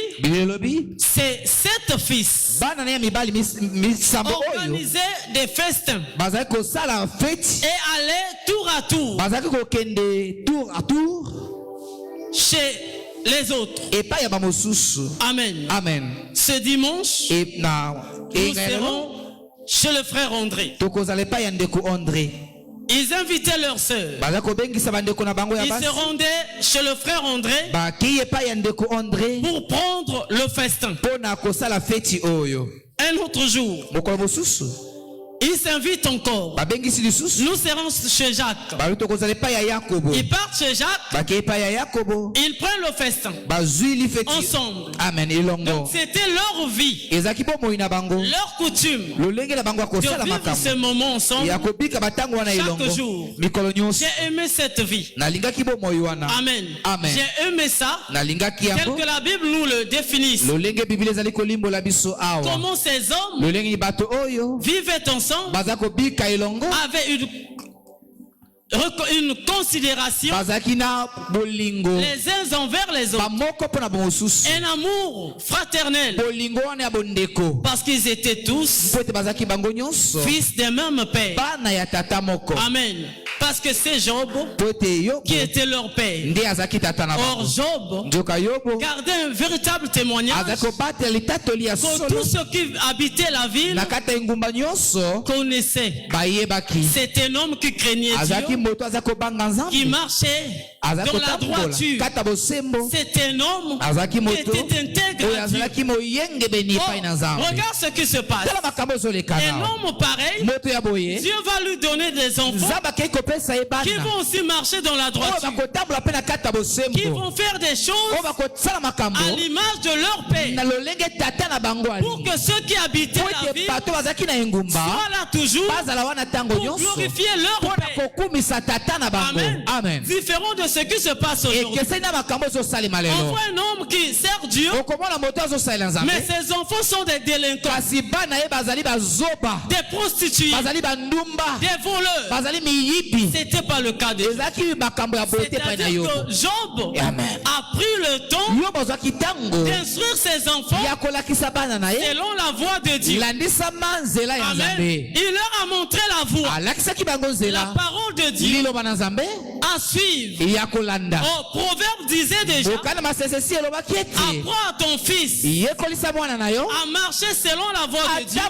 c'est 7 fils organisaient des festins et allaient tour à tour chez les autres. Amen. Ce dimanche, nous serons chez le frère André. Ils invitaient leurs sœurs. Ils se rendaient chez le frère André pour prendre le festin. Un autre jour, Il s'invite encore. Nous serons chez Jacques. Ils partent chez Jacques. Ils prennent le festin. Ensemble. Donc c'était leur vie. Leur coutume. De vivre ce moment ensemble. Chaque jour. J'ai aimé cette vie. Amen. J'ai aimé ça. Tel que la Bible nous le définisse. Comment ces hommes vivaient ensemble. Avait une considération les uns envers les autres, un amour fraternel, parce qu'ils étaient tous fils d'un même père. Amen. Parce que c'est Job qui était leur père. Or Job gardait un véritable témoignage que tous ceux qui habitaient la ville connaissaient. C'est un homme qui craignait Dieu, qui marchait dans la droiture. C'est un homme qui était intègre à Dieu. Regarde ce qui se passe. Un homme pareil, Dieu va lui donner des enfants qui vont aussi marcher dans la droiture, qui vont faire des choses à l'image de leur père, pour que ceux qui habitaient la ville soient là toujours pour glorifier leur père. Amen. Différent de ce qui se passe aujourd'hui. On voit un homme qui sert Dieu, mais ses enfants sont des délinquants, des prostituées, des voleurs. C'était pas le cas de Job. C'est-à-dire que Job a pris le temps d'instruire ses enfants selon la voie de Dieu. Amen. Il leur a montré la voie, la parole de Dieu à suivre. Proverbe disait déjà: apprends à ton fils à marcher selon la voie de Dieu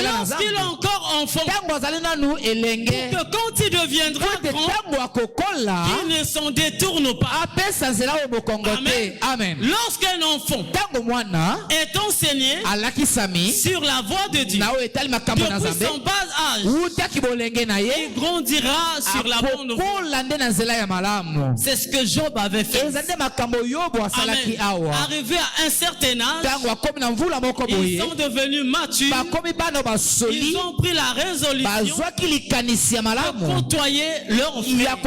lorsqu'il est encore enfant, que quand il deviendra grand, il ne s'en détourne pas. Amen. Lorsqu'un enfant est enseigné sur la voie de Dieu depuis son bas âge, il grandira sur la bonne voie. C'est ce que Job avait fait. Amen. Arrivé à un certain âge, ils sont devenus matures. Ils ont pris la résolution de côtoyer leur frère,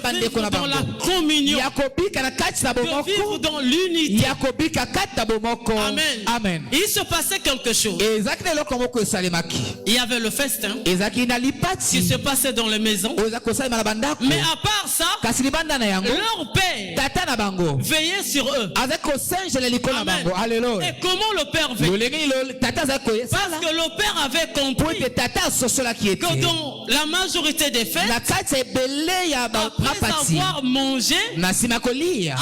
de vivre dans la communion, de vivre dans l'unité. Amen. Il se passait quelque chose. Il y avait le festin qui se passait dans les maisons. Mais à part ça, leur père veillait sur eux. Amen. Et comment le père veillait? Parce que le père avait compris que dans la majorité des fêtes, après avoir mangé,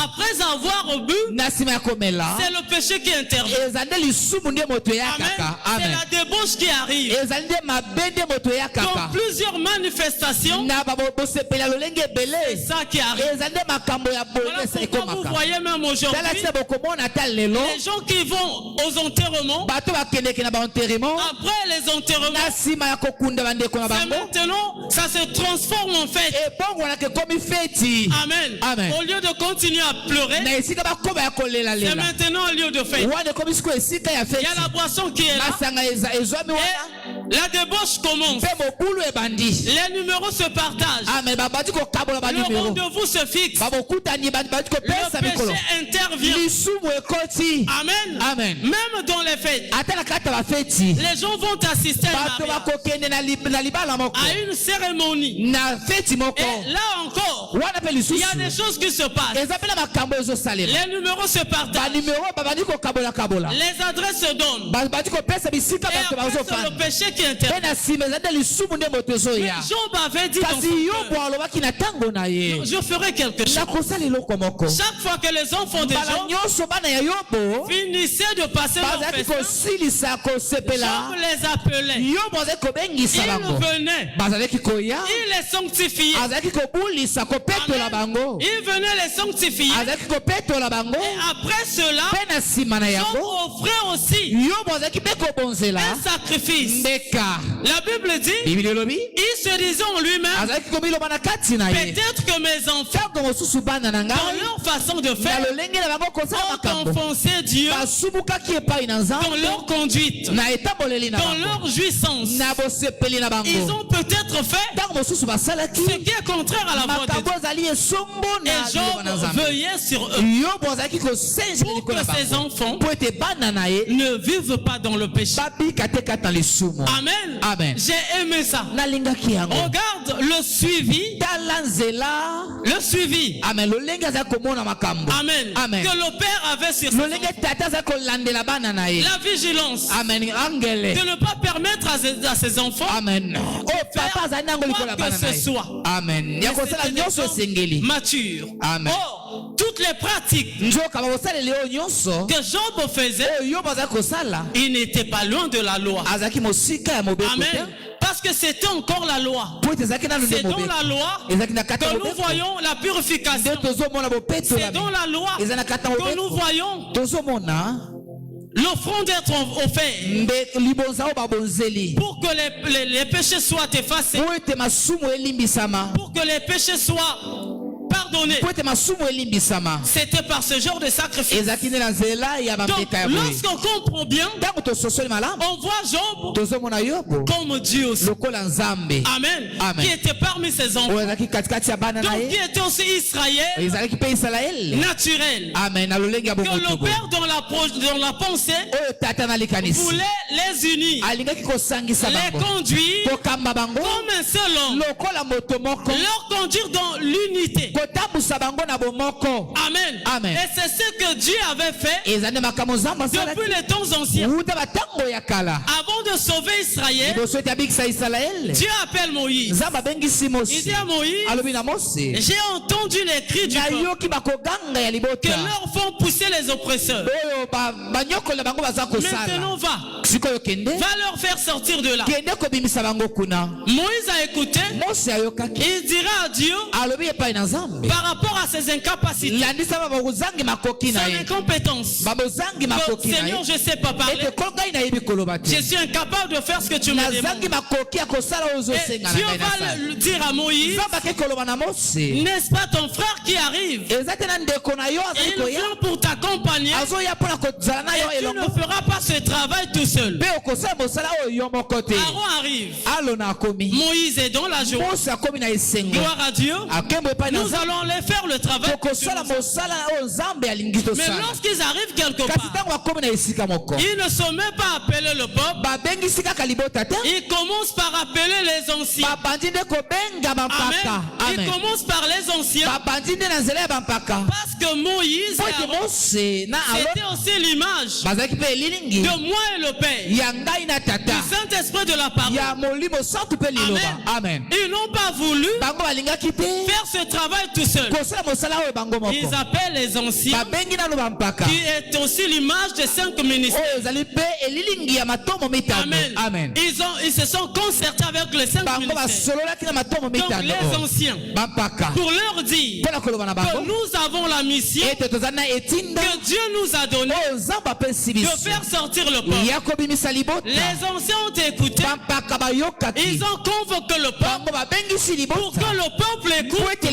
après avoir bu, c'est le péché qui intervient. Amen. C'est la débauche qui arrive. Dans plusieurs manifestations, c'est ça qui arrive. Voilà pourquoi vous voyez même aujourd'hui, les gens qui vont aux enterrements, après les enterrements, c'est maintenant, ça se transforme en fête. Amen. Au lieu de continuer à pleurer, c'est maintenant un lieu de fête. Il y a la boisson qui est là. Et la débauche commence. Les numéros se partagent. Le rendez-vous se fixe. Le péché intervient. Amen. Même dans les fêtes, les gens vont assister à une cérémonie. Et là encore, il y a des choses qui se passent. Les numéros se partagent. Les adresses se donnent. Et après, c'est le péché qui intervient. Mais Job avait dit dans son cœur, je ferai quelque chose. Chaque fois que les enfants de Job finissaient de passer leur festin, Job les appelait. Il venait. Il les sanctifiait. Il venait les sanctifier. Et après cela, Job offrait aussi un sacrifice. La Bible dit, il se disait en lui-même, peut-être que mes enfants, dans leur façon de faire, ont offensé Dieu, dans leur conduite, dans leur jouissance. Ils ont peut-être fait ce qui est contraire à la voix de Dieu. Et Job veillait sur eux pour que ses enfants ne vivent pas dans le péché. Amen. Amen. J'ai aimé ça. Regarde le suivi. Le suivi. Amen. Amen. Amen. Que le Père avait sur ses enfants. La vigilance. Amen. De ne pas permettre à ses enfants. Amen. Quoi que ce soit. Amen. Mature. Amen. Or, toutes les pratiques que Job faisait, il n'était pas loin de la loi. Amen. Parce que c'était encore la loi. C'est dans la loi que nous voyons la purification. C'est dans la loi que nous voyons l'offrande d'être offert pour que les péchés soient effacés, pour que les péchés soient pardonnés. C'était par ce genre de sacrifice. Donc, lorsqu'on comprend bien, on voit Job comme Dieu aussi. Amen. Amen. Qui était parmi ses enfants. Donc, qui était aussi Israël naturel. Que le Père dans la pensée voulait les unir, les conduire comme un seul homme, leur conduire dans l'unité. Amen. Amen. Et c'est ce que Dieu avait fait depuis les temps anciens. Avant de sauver Israël, Dieu appelle Moïse. Il dit à Moïse, j'ai entendu les cris du peuple que leur font pousser les oppresseurs. Maintenant va leur faire sortir de là. Moïse a écouté. Il dira à Dieu par rapport à ses incapacités, son incompétence. Donc, Seigneur, je ne sais pas parler. Je suis incapable de faire ce que tu me demandes. Et Dieu va le dire à Moïse, n'est-ce pas ton frère qui arrive? Il vient pour t'accompagner. Et tu ne feras pas ce travail tout seul. Aaron arrive. Moïse est dans la joie. Gloire à Dieu. Nous allons aller faire le travail. Mais lorsqu'ils arrivent quelque part, ils ne sont même pas appelés le peuple. Ils commencent par appeler les anciens. Amen. Ils commencent par les anciens. Parce que Moïse et Aaron, c'était aussi l'image de moi et le Père, du Saint-Esprit de la parole. Amen. Ils n'ont pas voulu faire ce travail tout seul. Ils appellent les anciens, qui est aussi l'image des 5 ministères. Amen. Ils se sont concertés avec les 5 ministères. Donc les anciens, pour leur dire que nous avons la mission que Dieu nous a donnée de faire sortir le peuple. Les anciens ont écouté. Ils ont convoqué le peuple pour que le peuple écoute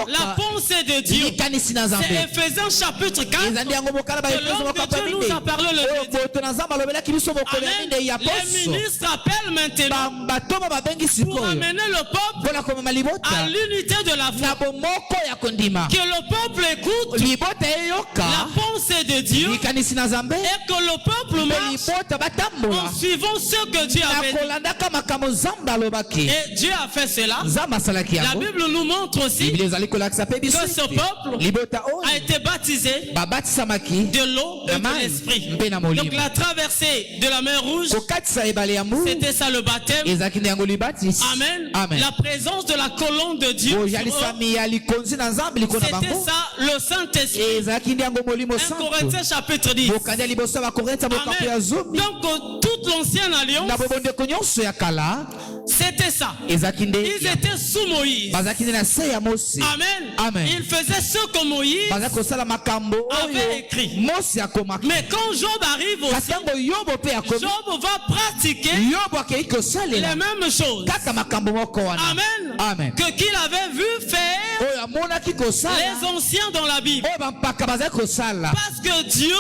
la pensée de Dieu. C'est Ephésiens chapitre 4 que l'homme de Dieu nous a parlé le jeudi. Amen. Les ministres appellent maintenant pour amener le peuple à l'unité de la foi. Que le peuple écoute la pensée de Dieu et que le peuple marche en suivant ce que Dieu avait dit. Et Dieu a fait cela. La Bible nous montre aussi que ce peuple a été baptisé de l'eau et de l'esprit. Donc la traversée de la mer Rouge, c'était ça le baptême. Amen. La présence de la colonne de Dieu, c'était ça le Saint-Esprit. 1 Corinthiens chapitre 10. Amen. Donc toute l'ancienne alliance, c'était ça. Ils étaient sous Moïse. Amen. Ils faisaient faisaient ce que Moïse avait écrit. Mais quand Job arrive aussi, Job va pratiquer les mêmes choses. Amen. Que qu'il avait vu faire les anciens dans la Bible. Parce que Dieu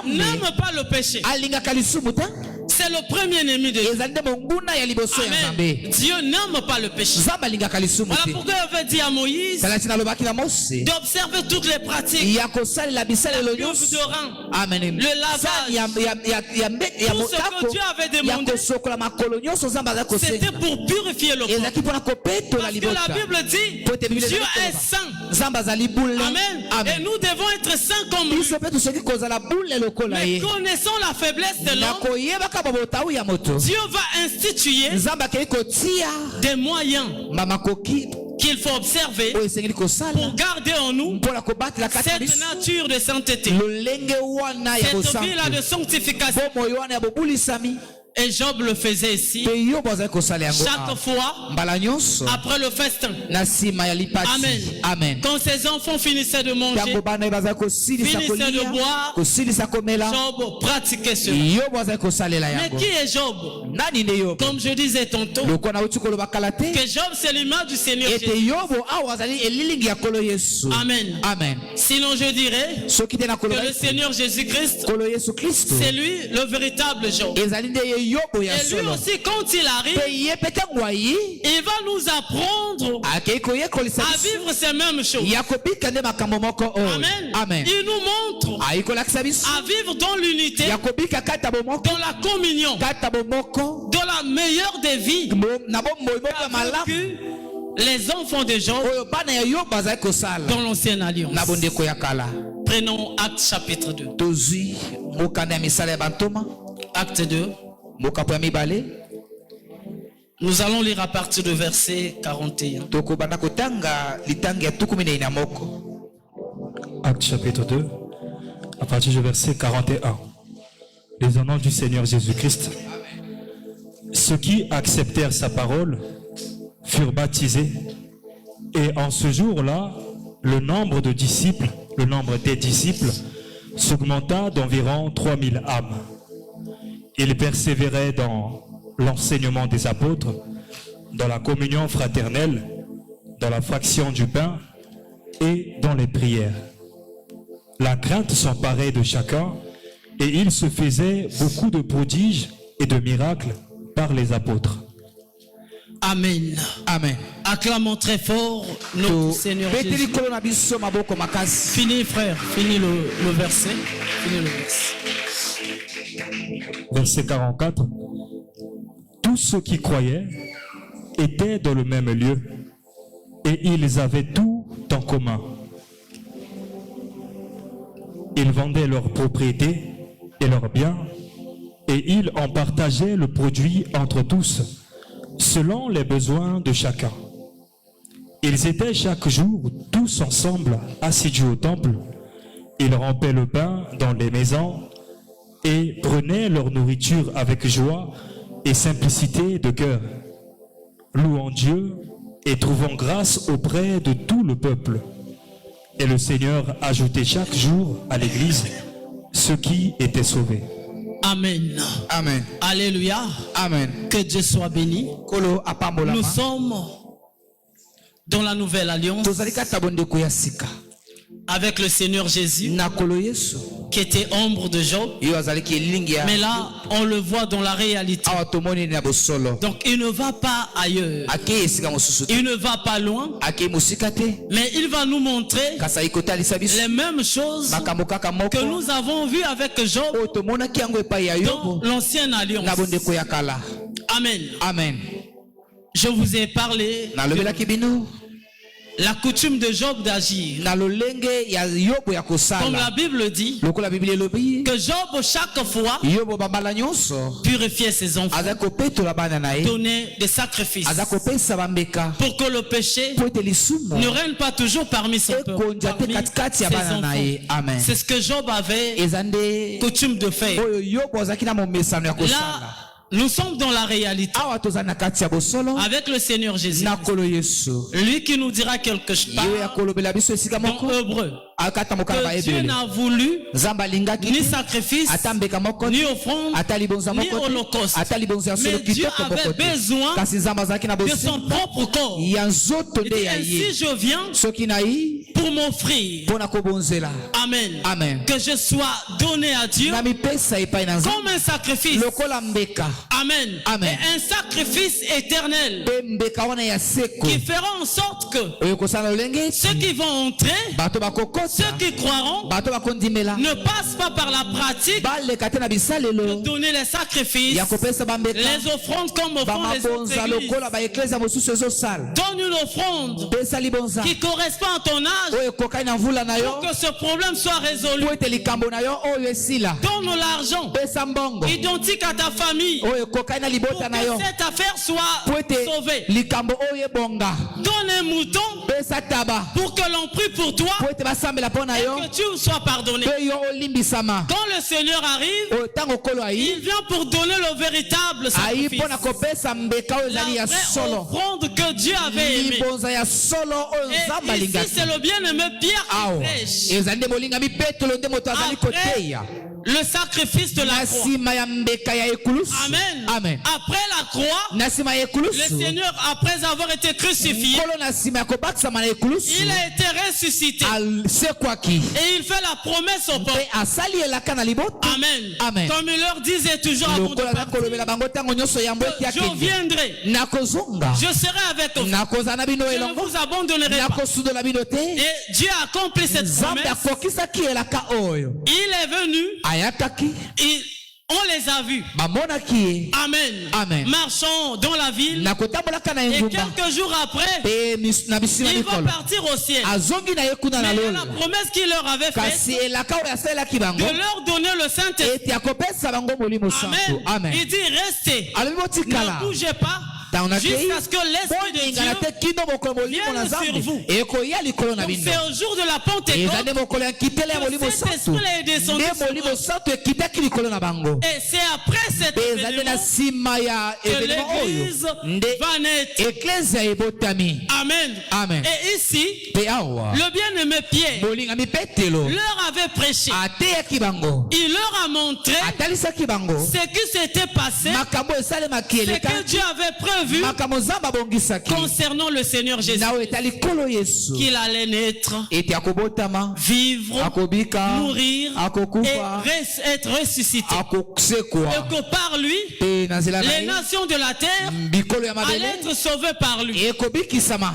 n'aime pas le péché. C'est le premier ennemi de Dieu. Amen. Dieu n'aime pas le péché. Voilà pourquoi il avait dit à Moïse d'observer toutes les pratiques. La cuve de rang, le lavage, tout ce que Dieu avait demandé, c'était pour purifier le corps. Parce que la Bible dit Dieu est saint. Amen. Et nous devons être saints comme lui. Mais connaissant la faiblesse de l'homme, Dieu va instituer des moyens qu'il faut observer pour garder en nous cette nature de sainteté, cette vie-là de sanctification. Et Job le faisait ici chaque fois après le festin. Amen. Quand ses enfants finissaient de manger, finissaient de boire, Job pratiquait cela. Mais qui est Job? Comme je disais tantôt, que Job c'est l'image du Seigneur Jésus. Amen. Sinon je dirais que le Seigneur Jésus-Christ, c'est lui le véritable Job. Et lui aussi, quand il arrive, il va nous apprendre à vivre ces mêmes choses. Amen. Il nous montre à vivre dans l'unité, dans la communion, dans la meilleure des vies, les enfants de Job dans l'ancienne alliance. Prenons Acte chapitre 2. Acte 2. Nous allons lire à partir du verset 41. Acte chapitre 2, à partir du verset 41. Les au nom du Seigneur Jésus-Christ, ceux qui acceptèrent sa parole furent baptisés, et en ce jour-là, le nombre des disciples s'augmenta d'environ 3000 âmes. Ils persévéraient dans l'enseignement des apôtres, dans la communion fraternelle, dans la fraction du pain et dans les prières. La crainte s'emparait de chacun et il se faisait beaucoup de prodiges et de miracles par les apôtres. Amen. Acclamons très fort notre Seigneur Jésus. Fini frère, fini le verset. Verset 44. Tous ceux qui croyaient étaient dans le même lieu et ils avaient tout en commun. Ils vendaient leurs propriétés et leurs biens et ils en partageaient le produit entre tous, selon les besoins de chacun. Ils étaient chaque jour tous ensemble assidus au temple. Ils rompaient le pain dans les maisons et prenaient leur nourriture avec joie et simplicité de cœur, louant Dieu et trouvant grâce auprès de tout le peuple. Et le Seigneur ajoutait chaque jour à l'Église ceux qui étaient sauvés. Amen. Alléluia. Que Dieu soit béni. Nous sommes dans la nouvelle alliance avec le Seigneur Jésus qui était ombre de Job. Mais là, on le voit dans la réalité. Donc, il ne va pas ailleurs. Il ne va pas loin. Mais il va nous montrer les mêmes choses que nous avons vues avec Job dans l'ancienne alliance. Amen. Je vous ai parlé de la coutume de Job d'agir. Comme la Bible dit, que Job chaque fois purifiait ses enfants, donnait des sacrifices pour que le péché ne règne pas toujours parmi son peuple, parmi ses enfants. C'est ce que Job avait coutume de faire. Là, Nous sommes dans la réalité awa toza na kati ya bosolo avec le Seigneur Jésus. na kolo Yesu Lui qui nous dira quelque chose yo ya kolobela biso esika dans moko Hébreu. akata mokala ba Que Dieu ebele n'a voulu nzambe alingaki ni sacrifice, ata mbeka moko ni offrande, ata libonza ni moko holocauste. ata libonza ya solo Mais Dieu kitoko avait moko te. besoin kasi nzambe azalaki na de son bosimba propre corps. ya nzoto Il nde dit, ya ainsi ye je viens soki na ye pour m'offrir. mpo na kobonzela Amen. Amen. Que je sois donné à Dieu na mipesa epai na nzambe comme un sacrifice. lokola mbeka Amen. Amen. Et un sacrifice éternel mpe mbeka wana ya seko qui fera en sorte que oyo kosala lolenge ceux qui vont entrer, bato bakokota ceux qui croiront, bato bakondimela ne passent pas par la pratique baleka te na de bisalelo donner les sacrifices, ya kopesa bambeka les offrandes comme au fond les autres bamabonza églises. lokola baeklezia mosusu ezosala Donne une offrande pesa libonza qui correspond à ton âge oyo ekokani na mvula na yo pour que ce problème soit résolu. po ete likambo na yo oyo esila Donne l'argent pesa mbongo identique à ta famille oyo ekokani na pour libota na yo que cette affaire soit po ete sauvée. likambo oyo ebonga Donne un mouton pesa taba pour que l'on prie pour toi po ete basambela mpo na et yo que tu sois pardonné. mpe yo olimbisama Quand le Seigneur arrive, oyo ntango okolo il ayi vient pour donner le véritable ayi sacrifice. mpo na kopesa mbeka oyo ezali La ya vraie solo offrande que Dieu avait aimée. libonza ya solo oyo nzambe Et ici, alingaki c'est le bien-aimé Pierre qui awa prêche. ezali nde molingami petelo nde moto azali Après koteya le sacrifice de la na croix. nsima ya mbeka ya ekulusu Amen. amen Après la croix, na nsima ya le ekulusu Seigneur, après avoir été crucifié, nkolo na nsima ya kobakisama na ekulusu il a été ressuscité. asekwaki Et il fait la promesse au peuple. mpe asali elaka na libota Amen. Amen. Comme il leur disait toujours avant de lokola partir, nakolobela bango ntango nyonso yambo eti je akende viendrai, nakozonga je serai avec vous. nakozala na bino Je ne elongo vous abandonnerai pas. nakosundola bino te Et Dieu a accompli cette nzambe promesse. akokisaki elaka oyo Il est venu, ayakaki on les a vus. bamonaki ye Amen. Amen. Marchons dans la ville. nakotambolaka na Et engumba quelques jours après, mpe na bisima ils vont mikolo partir au ciel. azongi na ye kuna na Mais lola la promesse qu'il leur avait kasi faite elaka oyo asalelaki bango de leur donner le Saint-Esprit. eti akopesa bango molimo santo Amen. amen Il dit restez. alobi botikala Ne bougez pas ntango nakei jusqu'à ce que l'Esprit de boningana Dieu. te kino mokolo molimo na vienne sur nzambe vous. ekoya likolo na Donc bino c'est au jour de la eza Pentecôte. nde mokolo ya nkitele ya molimo Que cet santo esprit est descendu nde sur molimo eux. santo ekitaki likolo na bango Et c'est après cet mpe eza nde na événement nsima ya que evenema l'Église oyo nde va naître. eklezia ebotami Amen. amen Et ici, mpe awa le bien-aimé Pierre molingami petelo leur avait prêché. ateyaki bango Il leur a montré atalisaki bango ce qui s'était passé, makambo esalemaki ce que eleka Dieu avait prévu makambo nzambe abongisaki concernant le Seigneur Jésus. na oyo etali nkolo yesu Qu'il allait naître, eti akobotama vivre, akobika mourir et akokufa être ressuscité. akosekwa Et que par lui, mpe na nzela na les ye nations de la terre bikolo ya allaient mabele être sauvées par lui. ekobikisama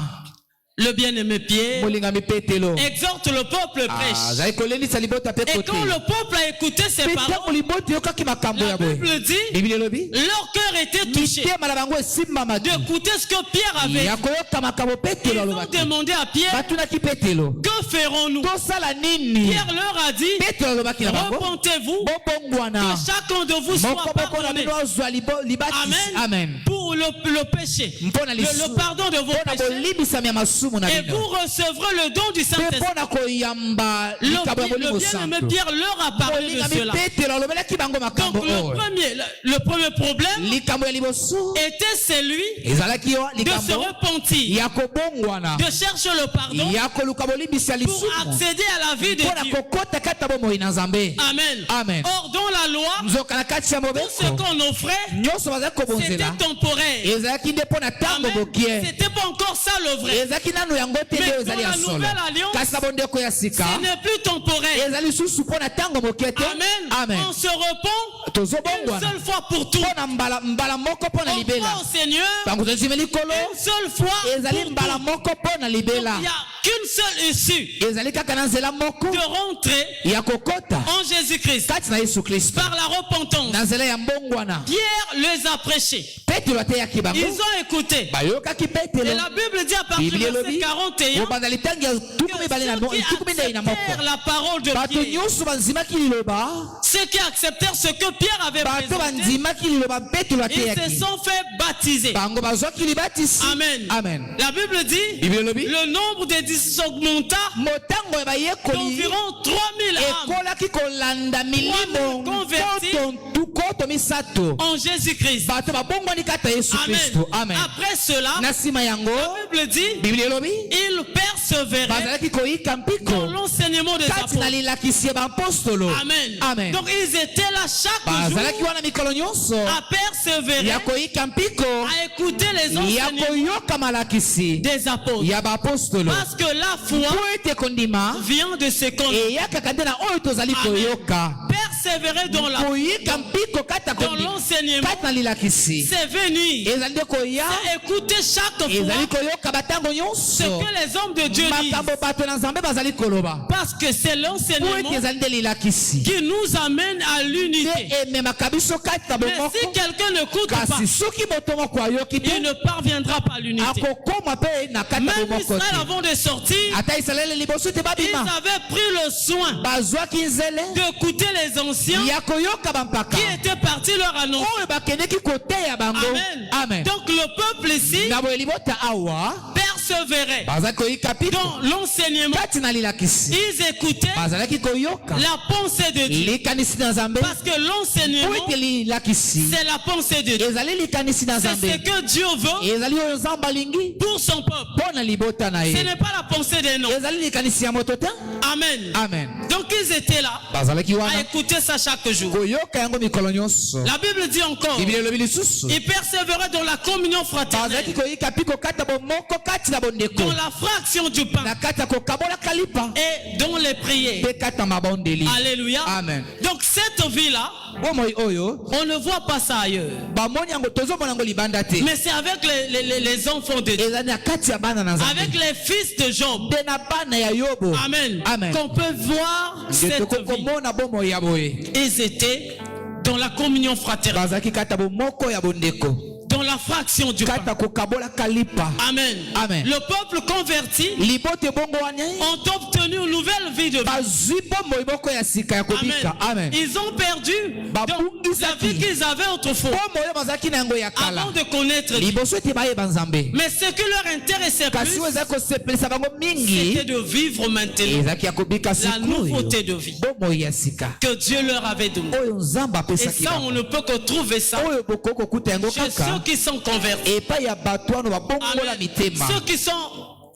Le bien-aimé Pierre molingami petelo exhorte le peuple prêche. azali kolendisa libota mpe Et quand kote le peuple a écouté ces mpe ntango paroles, libota eyokaki makambo la ya boye Bible dit, bibili elobi leur cœur était touché mitema na bango esimbamaki d'écouter ce que Pierre avait ya dit. koyoka makambo petelo Ils ont alobaki demandé à Pierre, batunaki petelo que ferons-nous? tosala nini Pierre leur a dit, petelo alobaki na bango repentez-vous, bobongwana que chacun de vous soit moko moko na pardonné. bino azwa libatisi Amen. amen Pour le péché, mpo na le pardon de vos mpo na péchés. bolimbisami ya masumu na Et bino vous recevrez le don du mpe Saint-Esprit. mpo na koyamba likambo ya Le molimo bien-aimé santo Pierre leur a parlé de molingami cela. petelo alobelaki bango makambo Donc le oyo premier problème likambo ya liboso était celui ezalaki yo de se likambo repentir, ya kobongwana de chercher le pardon ya koluka bolimbisi ya pour lisumu accéder à la vie de mpo na Dieu. kokota kati ya bomoi na nzambe Amen. Amen. Or, dans la loi, nzoka na kati ya tout ce mobeko qu'on offrait, nyonso bazalaki c'était kobonzela temporaire. ezalaki nde mpo na ntango Amen. bokie C'était pas encore ça le vrai. ezalaki nano yango te nde Mais oyo ezali dans ya la solo nouvelle alliance, kasi na bondeko ya sika Ce n'est plus temporaire. ezali lisusu mpo na ntango mokie te Amen. amen On se repent une tozobongwana seule fois pour tout. mpo na mbala moko mpo na On libela croit au Seigneur bango tozimi likolo une seule fois ezali pour mbala tout. moko mpo na libela Il n'y a qu'une seule issue ezali kaka na nzela moko de rentrer ya kokota en Jésus-Christ kati na yesu kristo par la repentance. na nzela ya mbongwana Pierre les a prêchés. petelo ateyaki bango Ils ont écouté. bayokaki Et petelo la Bible dit à partir biblia du verset elobi 41 kobanda litangi ya tuku mibale na ceux qui tuku minei na acceptèrent moko la parole de bato Pierre, nyonso banzimaki liloba ceux qui acceptèrent ce que Pierre avait bato présenté, bandimaki liloba petelo ils se ateyaki sont fait baptiser. bango bazwaki libatisi Amen. amen La Bible dit biblia elobi le nombre des l'exercice augmenta motango ya bayekoli d'environ 3000 âmes ekolaki kolanda milimo convertis koto misato en Jésus-Christ. bato babongwani kata Yesu Amen. Kristo. Amen. Après cela, Na nsima yango la Bible dit, Biblia elobi il persévérait bazalaki koyika dans mpiko l'enseignement des kati na apôtres. lilakisi ya baapostolo. Amen. Amen. Donc ils étaient là chaque bazalaki jour wana mikolo nyonso à persévérer, ya koyika mpiko à écouter les ya enseignements koyoka malakisi des apôtres. ya baapostolo Parce que la foi po ete kondima vient de ce qu'on eyakaka nde na oyo tozali Amen. koyoka persévérer dans la foi, koyika mpiko kati ya dans kondima l'enseignement. kati na lilakisi C'est venir, ezali nde koya c'est écouter chaque ezali fois koyoka batango ce nyonso que les hommes de Dieu disent. makambo bato na nzambe bazali koloba Parce que c'est po l'enseignement ete ezali nde lilakisi qui nous amène à l'unité. nde ememaka biso kati na Mais bomoko si quelqu'un n'écoute pas, kasi soki moto moko ayoki il te ne parviendra pas à l'unité. akokoma mpe na kati na Même bomoko Israël, te avant de sortir, ata isalaele liboso te ils babima avaient pris le soin bazwaki nzele d'écouter les anciens ya koyoka bampaka qui étaient partis leur annoncer. oyo bakendeki koteya bango. Amen. Amen. Donc le peuple ici na boye libota awa persévérait bazalaki koyika piko dans l'enseignement. kati na lilakisi Ils écoutaient bazalaki koyoka la pensée de Dieu. likanisi na nzambe Parce que po l'enseignement, ete lilakisi c'est la pensée de Dieu. ezali likanisi na C'est nzambe ce que Dieu veut ezali oyo nzambe alingi pour son peuple. mpo na libota na Ce ye n'est pas la pensée des noms. ezali likanisi ya moto te. Amen. Amen. Donc ils étaient là bazalaki à wana écouter ça chaque jour. koyoka yango mikolo nyonso. La Bible dit encore, Biblia elobi lisusu ils persévéraient dans la communion fraternelle, bazalaki koyika piko kati na bomoko kati na bondeko dans la fraction du pain na kati ya kokabola kalipa et dans les prières. mpe kati na mabondeli. Alléluia. Amen. Donc cette vie-là, bomoi oyo on ne voit pas ça ailleurs. bamoni yango tozomona yango libanda te Mais c'est avec les enfants de Dieu, ezali na kati ya bana na nzambe avec les fils de Job. mpe na bana ya yobo. Amen. Amen. Qu'on peut voir nde cette vie. tokokomona bomoi ya boye Ils étaient dans la communion fraternelle, bazalaki kati ya bomoko ya bondeko dans la fraction du pain. kati ya kokabola kalipa. Amen. Amen. Le peuple converti libote bongo wana ont obtenu une nouvelle vie de vie. bazwi bomoi moko ya sika ya kobika. Amen. Ils ont perdu Ba donc, la bungisaki. vie qu'ils avaient autrefois bomoi oyo bazalaki na yango ya kala avant de connaître Dieu. liboso ete bayeba nzambe Mais ce qui leur intéressait kasi plus, oyo ezali kosepelisa bango mingi c'était de vivre maintenant ezalaki ya kobika la sikoyo nouveauté de vie bomoi ya sika que Dieu leur avait donnée. oyo nzambe Et apesaki ça, on bango ne peut que trouver ça oyo bokoki kokuta yango chez ceux kaka qui sont convertis. epai ya bato wana babongola Amen. mitema Ceux qui sont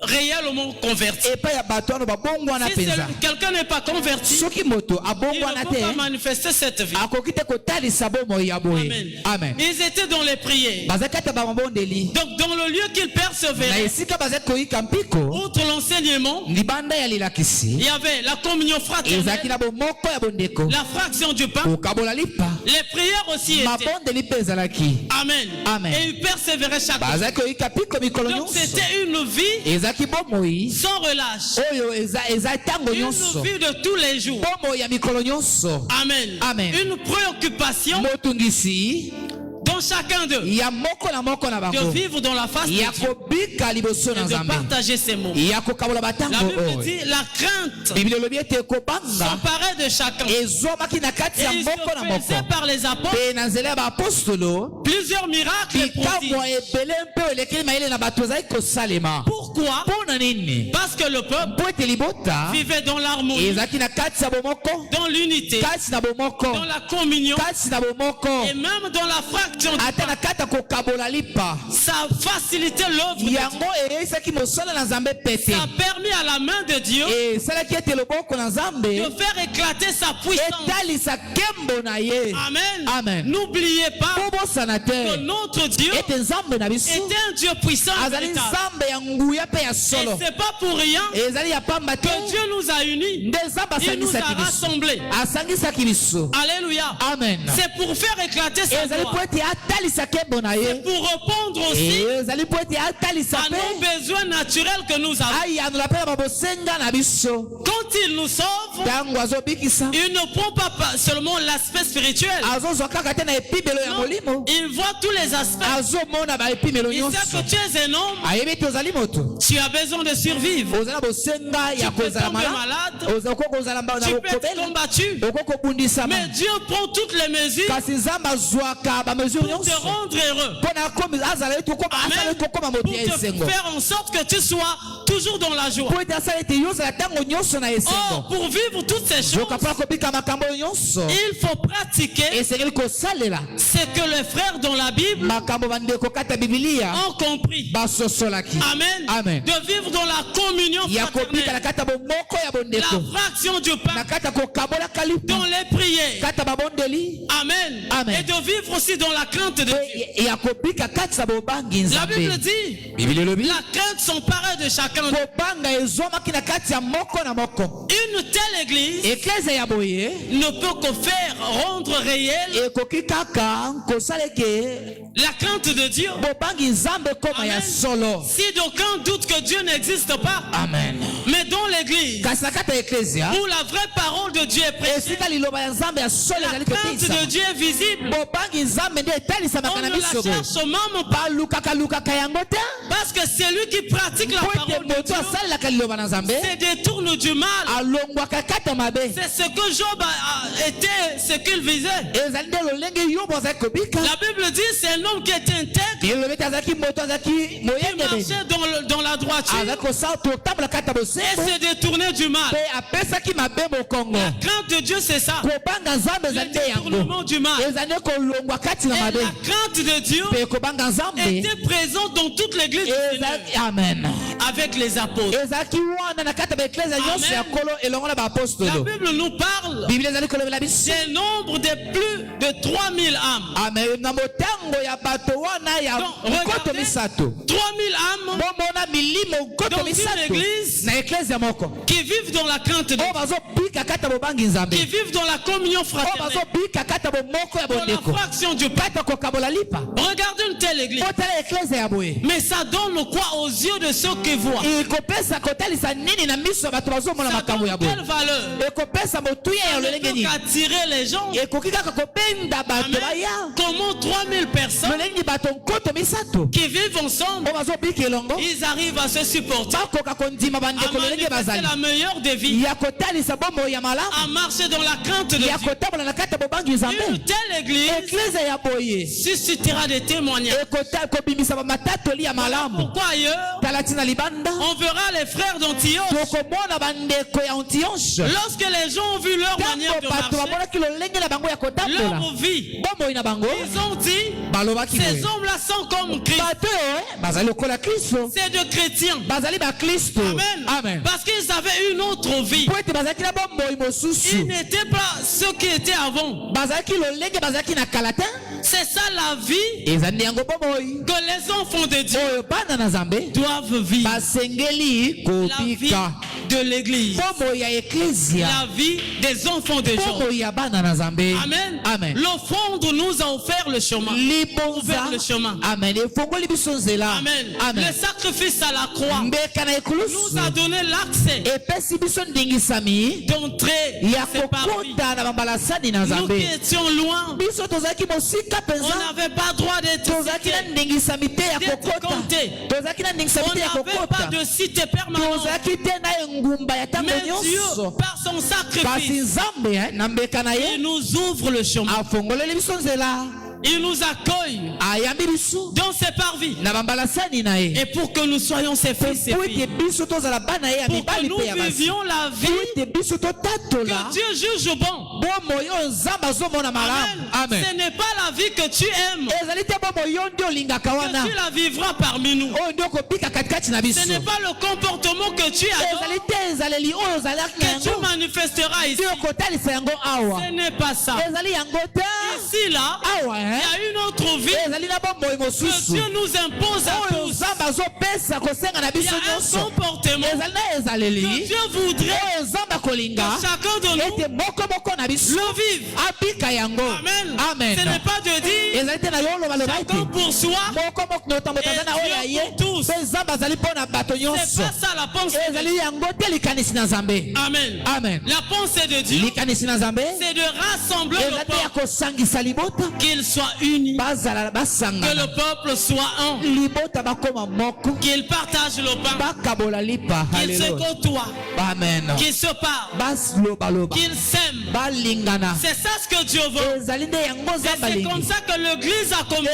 réellement convertis. epai ya bato wana babongwana Si mpenza quelqu'un n'est pas converti, soki moto il abongwana ne peut pas te manifester cette vie. akoki te kotalisa bomoi ya boye. Amen. Amen. Ils étaient dans les prières. bazalaki ata bamabondeli Donc dans le lieu qu'ils na persévéraient, esika bazalaki koyika mpiko outre l'enseignement, libanda ya lilakisi il y avait la communion ezalaki fraternelle, na bomoko ya bondeko la fraction du pain, kokabola lipa les prières aussi étaient. mabondeli mpe ezalaki Amen. Amen. Et ils persévéraient chaque jour. bazalaki koyika mpiko mikolo Donc nyonso c'était une vie ezalaki bomoi sans relâche. oyo eza ntango Une nyonso vie de tous les jours. bomoi ya mikolo nyonso. Amen. Amen. Une préoccupation motungisi dans chacun d'eux ya moko na moko na de bango vivre dans la face de ya Dieu kobika liboso na et de nzambe partager ces mots. ya kokabola La batango Bible oyo dit la crainte biblia elobi ete ekobanga s'emparait de chacun. ezwamaki na kati Et ya il moko na se moko faisait par les apôtres mpe na nzela ya baapostolo plusieurs miracles et prodiges. bikamwa ebele mpe oyo elekeli mayele na bato ezali kosalema. Pourquoi? mpo na nini? Parce que le peuple mpo ete libota vivait dans l'harmonie, ezalaki na kati ya bomoko dans l'unité, kati na bomoko dans la communion kati na bomoko et même dans la fraction du ata pain. na kati ya kokabola lipa Ça facilitait l'œuvre de Dieu. yango eyeisaki mosala na nzambe pete Ça a permis à la main de Dieu esalaki ete loboko na nzambe de faire éclater sa puissance. etalisa nkembo na ye. Amen. Amen. N'oubliez pas po bosana que te notre Dieu ete nzambe na biso était un Dieu puissant et azali véritable. nzambe ya nguya mpe ya Et solo c'est pas pour rien ezali ya pamba te que Dieu nous a unis. nde nzambe Il nous a asangisaki biso rassemblés. asangisaki biso. Alléluia. Amen. C'est pour faire éclater sa ezali po gloire. ete atalisa nkembo na ye Pour répondre aussi ezali po ete atalisa à nos mpe besoins naturels que nous avons. ayanola mpe na babosenga na biso Quand il nous sauve, enfant, tango azobikisa il ne prend pas seulement l'aspect spirituel. azozwa kaka te na epimelo ya Non, molimo il voit tous les aspects. azomona baepimelo Il nyonso sait que tu es un homme, ayebi ete ozali moto tu as besoin de survivre. oza na bosenga ya Tu peux kozala tomber malamu malade, okoki kozala na tu peux être kokobela combattu. okoki kobundisama Mais Dieu prend toutes les mesures kasi nzambe azwaka bamesure pour te nyonso rendre heureux. mpona azala ete Amen. okoma Pour moto ya te esengo faire en sorte que tu sois toujours dans la joie. po ete asala ete yo ozala ntango nyonso na Or, esengo pour vivre toutes ces choses, zoka mpona kobika makambo oyo nyonso il faut pratiquer esengeli kosalela ce que les frères dans la Bible makambo bandeko kati ya bibilia ont compris. basosolaki Amen. Amen. De vivre dans la communion ya kobika na fraternelle, kati ya bomoko ya la bondeko fraction du na pain, kati ya kokabolaka lipa dans les prières. kati ya babondeli Amen. Amen. Et de vivre aussi dans la crainte de Dieu. pe ya kobika kati ya bobangi La Bible nzambe dit, bibili elobi la crainte s'empare de chacun. kobanga ezwamaki na kati ya moko na moko Une telle église eklezia ya boye ne peut que faire rendre réel ekoki kaka kosala eke la crainte de Dieu. bobangi nzambe ekoma ya Amen. solo Si d'aucuns doutent que Dieu n'existe pas, amen mais dans l'église kasi na kati ya eklezia où la vraie parole de Dieu est prêchée, esika liloba ya nzambe ya solo la ezali crainte de koteisama Dieu est visible. bobangi nzambe nde On etalisamaka na ne la biso cherche même pas balukaka yango te parce que c'est lui qui pratique la po ete parole de moto Dieu asalelaka liloba na nzambe se détourne du mal. alongwaka kati ya mabe C'est ce que Job a été, ce qu'il visait. ezali nde lolenge yobo azalaki kobika La Bible dit c'est un homme qui était intègre, elobi ete azalaki moto azalaki qui moyengebeni marchait dans la droiture azalaki kosala totambola kati ya et bosembo se détournait du mal. mpe apesaki mabe mokongo La crainte de Dieu, c'est ça. kobanga nzambe Le ezali nde yango détournement du mal. ezali nde kolongwa kati na Et mabe la crainte de Dieu mpe kobanga nzambe était présente dans toute l'église du Seigneur, ezalaki amen avec les apôtres. ezalaki wana na kati ya baeklezia nyonso ya kolo elongo na La baapostolo Bible nous parle biblia ezali kolobela biso des nombres de plus de 3000 âmes. amen na motango ya bato wana ya Donc, nkoto regardez, misato 3000 âmes bomona milimo nkoto dans une misato église na eklezia moko qui vivent dans la crainte de Dieu, oyo bazobika kati ya bobangi nzambe qui vivent dans la communion oyo fraternelle, bazobika kati ya bomoko ya dans la bondeko fraction du pain. kati ya kokabola lipa Regardez une telle église. otala eklezia ya boye Mais ça donne quoi aux yeux de ceux qui voient? ekopesa kotalisa nini na miso ya bato bazomona Ça makambo ya donne boye quelle valeur? ekopesa motuya ya Ça ne lolenge peut nini qu'attirer les gens. ekoki kaka kobenda bato Amen. baya Comment 3000 personnes lolenge bato nkoto misato qui vivent ensemble, oyo bazobika elongo ils arrivent à se supporter, bakoka kondima à bandeko lolenge manifester bazali la meilleure des vies, ya kotalisa bomoi ya à malamu marcher dans la crainte de ya Dieu. kotambola na kati ya bobangi Une nzambe telle église eklezia ya boye suscitera des témoignages. kobimisa bamatatoli ya malamu Pourquoi ailleurs, tala ntina libanda on verra les frères d'Antioche. tokomona bandeko ya antioche Lorsque les gens ont vu leur manière de ntango bato marcher, bamonaki lolenge na bango ya kotambola leur vie, bomoi na bango ils ont dit, balobaki ces boye hommes-là sont comme Christ. bato oyo bazali lokola kristo C'est de chrétiens. bazali bakristo Amen. amen Parce qu'ils avaient une autre vie. po ete bazalaki na bomoi Ils mosusu n'étaient pas ceux qui étaient avant. bazalaki lolenge bazalaki na kala te C'est ça la vie ezali nde yango bomoi que les enfants de Dieu oyo bana na nzambe doivent vivre. basengeli La vie kobika de l'église. bomoi ya eklezia La vie des enfants de Dieu. bomoi ya bana na nzambe Amen. amen L'offrande nous a offert le chemin. libonza Ouvert le chemin. amen efongoli biso nzela Amen. amen Le sacrifice à la croix mbeka na ekulusu nous a donné l'accès epesi biso ndingisami d'entrer ya dans ces parvis. kokota na bambalasani na Nous nzambe qui étions loin, biso tozalaki mosika on mpenza n'avait pas droit d'être tozalaki na cité. ndingisami te ya D'être kokota compté. tozalaki na ndingisami On te ya n'avait pas kokota de cité permanente. tozalaki te na engumba ya ntango Mais Dieu, nyonso par son kasi sacrifice, nzambe na mbeka na il ye nous ouvre le chemin. afongoleli biso nzela Il nous accueille ayambi biso dans ses parvis. na bambalasani na ye Et pour que nous soyons ses fils et po filles, ete biso tozala bana ye ya pour que mibali mpe ya nous basi vivions la po vie ete biso totatola que Dieu juge bon. bomoi oyo nzambe azomona malamu Amen. amen Ce n'est pas la vie que tu aimes ezali te bomoi yo nde olingaka wana que tu la vivras parmi nous. oyo nde okobika katikati na biso Ce n'est pas le comportement que tu adores ezali te ezaleli oyo ozalaki na que tu yango manifesteras ici. nde okotalisa yango awa Ce n'est pas ça. ezali yango te Ici, là, awa il y a une autre vie ezali na bomoi que mosusu Dieu nous impose à oyo tous. nzambe azopesa kosenga na Il y biso a un nyonso comportement que Dieu voudrait que chacun de nous le vive. Amen. Amen. Ce n'est pas de dire chacun pour soi et Dieu pour tous. C'est pas ça la pensée. Amen. Amen. La pensée de Dieu, c'est de rassembler le peuple, qu'il soit uni, que le peuple soit un, qu'il partage le pain, qu'il se côtoie, qu'il se parle, qu'il s'aime. C'est ça ce que Dieu veut. Et c'est comme ça que l'Église a commencé.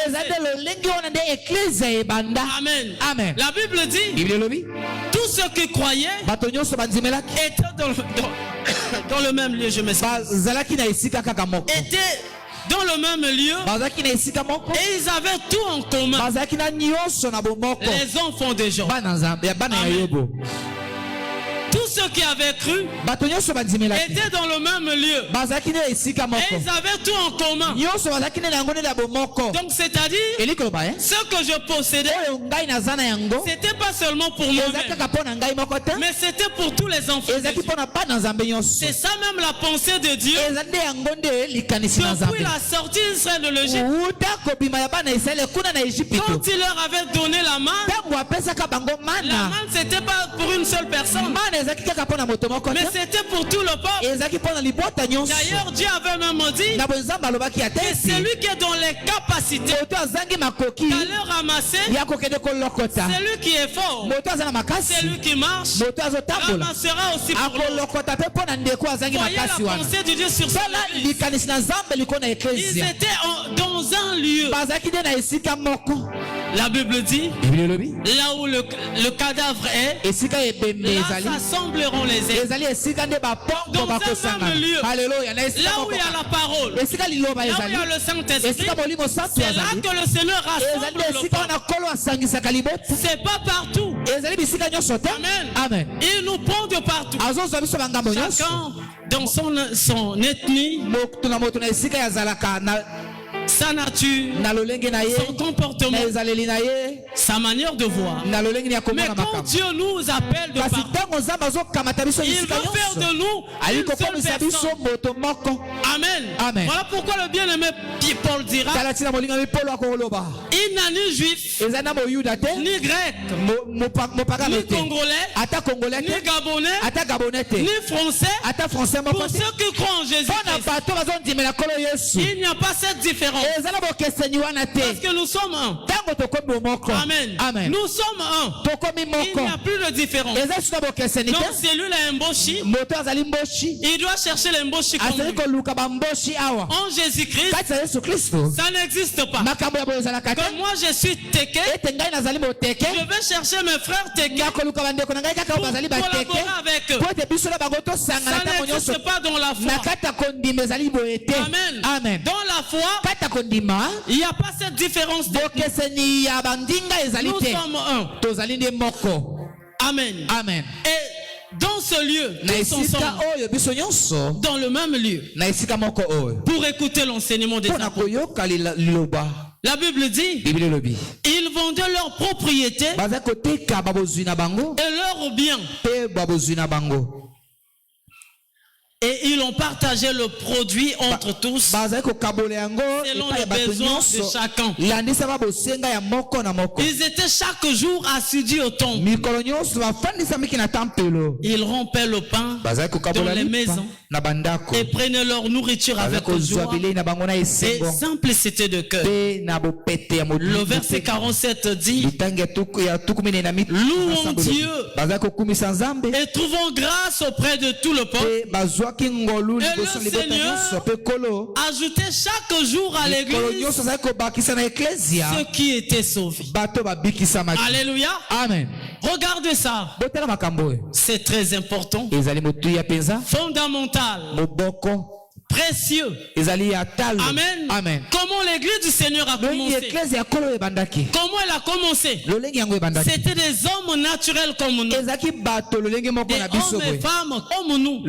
Amen. La Bible dit, tous ceux qui croyaient étaient dans le même lieu, je m'excuse. Étaient dans le même lieu et ils avaient tout en commun. Les enfants des gens. Amen. Tous ceux qui avaient cru étaient dans le même lieu et ils avaient tout en commun. Donc c'est-à-dire ce que je possédais, c'était pas seulement pour moi-même, mais c'était pour tous les enfants. C'est ça même la pensée de Dieu depuis la sortie d'Israël de l'Égypte. Quand il leur avait donné la manne c'était pas pour une seule personne, mais c'était pour tout le peuple. D'ailleurs, Dieu avait même dit que celui qui est dans les capacités d'aller ramasser, celui qui est fort, celui qui marche, ramassera aussi pour l'autre. Voyez la pensée de Dieu sur ça. Ils étaient dans un lieu. La Bible dit, là où le cadavre est, là s'assembleront les êtres. Dans un même lieu, là où il y a la parole, là où il y a le Saint-Esprit, c'est là que le Seigneur rassemble le peuple. C'est pas partout. Amen. Il nous prend de partout. Chacun dans son ethnie, sa nature, son comportement, sa manière de voir. Mais quand Dieu nous appelle de partout, il veut faire de nous une seule personne. Amen. Voilà pourquoi le bien-aimé Paul dira, il n'a ni juif, ni grec, ni congolais, ni gabonais, ni français. Pour ceux qui croient en Jésus-Christ, il n'y a pas cette différence. Parce que nous sommes un. Amen. Nous sommes un. Il n'y a plus de différence. Donc celui-là Mboshi, il doit chercher les Mboshi comme lui. En Jésus-Christ, ça n'existe pas. Comme moi je suis Teke, je vais chercher mes frères Teke pour collaborer avec eux. Ça n'existe pas dans la foi. Amen. Dans la foi, il n'y a pas cette différence. Nous sommes un. Amen. Et dans ce lieu, tous ensemble, dans le même lieu, pour écouter l'enseignement des apôtres. La Bible dit, ils vendaient leurs propriétés et leurs biens. Et ils ont partagé le produit entre tous selon les besoins de chacun. Ils étaient chaque jour assidus au temple. Ils rompaient le pain dans les maisons et prenaient leur nourriture avec joie et simplicité de cœur. Le verset 47 dit, louons Dieu et trouvons grâce auprès de tout le peuple. Et le Seigneur ajoutait chaque jour à l'église ceux qui étaient sauvés. Alléluia. Amen. Regardez ça. C'est très important. Fondamental. Précieux. Amen. Comment l'église du Seigneur a commencé? Comment elle a commencé? C'était des hommes naturels comme nous, des hommes et femmes comme nous.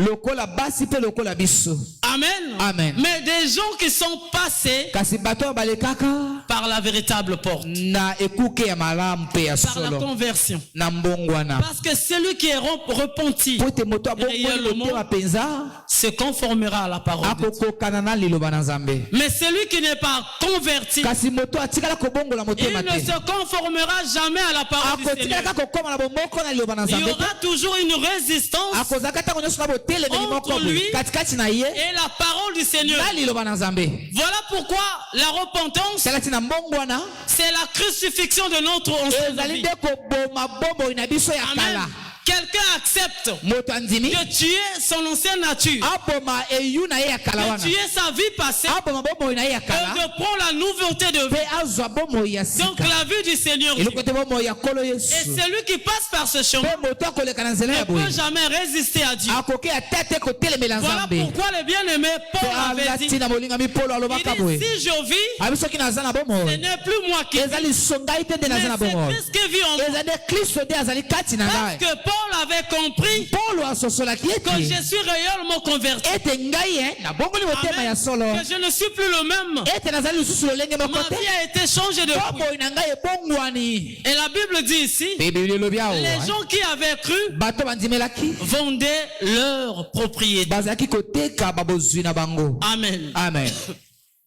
Amen. Amen. Mais des gens qui sont passés kasi bato balekaka par la véritable porte, na ekuke ya malamu pe ya par la solo conversion. na mbongwana Parce que celui qui est repenti po ete moto abongoli motema penza se conformera à la parole de Dieu. akokokana na liloba na Nzambe. Mais celui qui n'est pas converti, kasi moto atikala kobongola il motema ne te se conformera jamais à la parole du Seigneur. akotikala kokoma na bomoko na liloba na Il y Nzambe aura toujours une résistance akozaka ntango nyonso na botelemeli moko entre lui katikati na ye et la parole du Seigneur. na liloba na Nzambe. Voilà pourquoi la repentance, tala tina mbongwana c'est la crucifixion de notre ancienne ezali vie. nde koboma bomoi na biso ya Amen. kala. Quelqu'un accepte moto andimi de tuer son ancienne nature, aboma eyu na ye ya kala de wana tuer sa vie passée aboma bomoi na ye ya et kala de prendre la nouveauté de mpe vie. azwa bomoi ya Donc sika la vie du Seigneur. eloko ete bomoi ya nkolo Et yesu celui qui passe par ce chemin mpe moto akoleka na nzela ne ya peut boye jamais résister à Dieu. akoki ata te kotelemela Voilà Nzambe. pourquoi le bien-aimé Paul avait alati dit, na molingami polo alobaka il boye dit, si je vis, abi soki naza na ce bomoi n'est plus moi qui eza vis, lisongai te nde mais naza na c'est bomoi Christ qui vit en moi. eza nde kristo nde azali kati na Parce ngai que Paul avait compris polo asosolaki que ete je suis réellement converti. ete ngai nabongoli motema ya Amen. solo Que je ne suis plus le même. ete nazali lisusu lolenge moko Ma te vie a été changée depuis. bomoi na ngai ebongwani Et la Bible dit ici, mpe bibili elobi awa les gens qui avaient cru bato bandimelaki vendaient leur propriété. bazalaki koteka babozwi na bango Amen. amen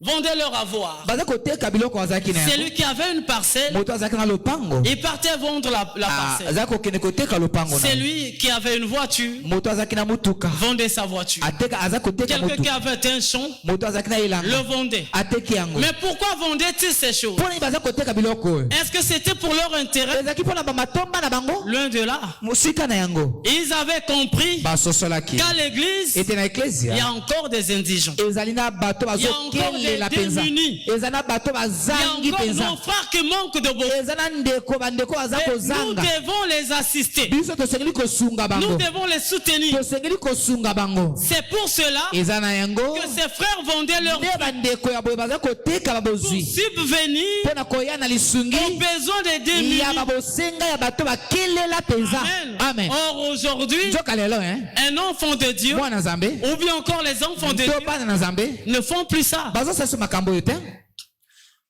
Vendaient leur avoir. baza koteka biloko bazalaki na yango Celui qui avait une parcelle, moto azalaki na lopango il partait vendre la parcelle. azalaki kokende koteka lopango na Celui qui avait une voiture, moto azalaki na mutuka vendait sa voiture. ateka aza koteka Quelqu'un qui mutuka avait un champ, moto azalaki na le elanga vendait. ateki yango Mais pourquoi vendaient-ils ces choses? mpo nini baza koteka biloko oyo Est-ce que c'était pour leur intérêt? ezalaki mpo na bamatomba na bango Loin de là. mosika na yango Ils avaient compris basosolaki qu'à l'église, ete na il y eklesia a encore des indigents. ezali na bato Il y a encore bazokelela des mpenza démunis. eza na bato Il y a bazangi encore mpenza nos frères qui manquent de beaucoup. eza na ndeko bandeko baza Et nous kozanga devons les assister. biso tosengeli kosunga Nous bango devons les soutenir. tosengeli kosunga bango C'est pour cela eza na yango que ces frères vendaient leur nde bandeko ya boye baza koteka pour babozwi subvenir mpo na koya na lisungi aux besoins des démunis. ya babosenga ya bato bakelela mpenza amen Or aujourd'hui, nzoka lelo un enfant de Dieu, mwana nzambe ou bien encore les enfants de to Dieu, bana na nzambe ne font plus ça. bazosala so makambo oyo te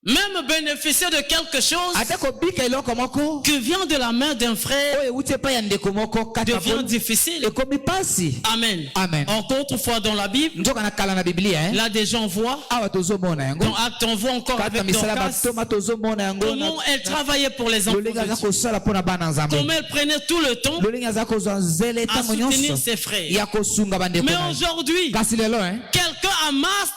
Même bénéficier de quelque chose ata kobika eloko moko qui vient de la main d'un frère oyo euti epai ya ndeko moko kati ya devient bolo difficile. ekomi pasi Amen. Amen. Encore autrefois dans la Bible, nzoka na kala na biblia là des gens voient, awa tozomona yango dans Actes on voit encore kati ya avec misala Dorcas, batoma tozomona yango comment elle travaillait pour les enfants lolenge de aza Dieu. kosala mpo na bana nzambe Comment elle prenait tout le temps lolenge aza kozwa nzele à ntango soutenir nyonso ses frères. ya kosunga bandeko Mais na ye. aujourd'hui, kasi lelo quelqu'un amasse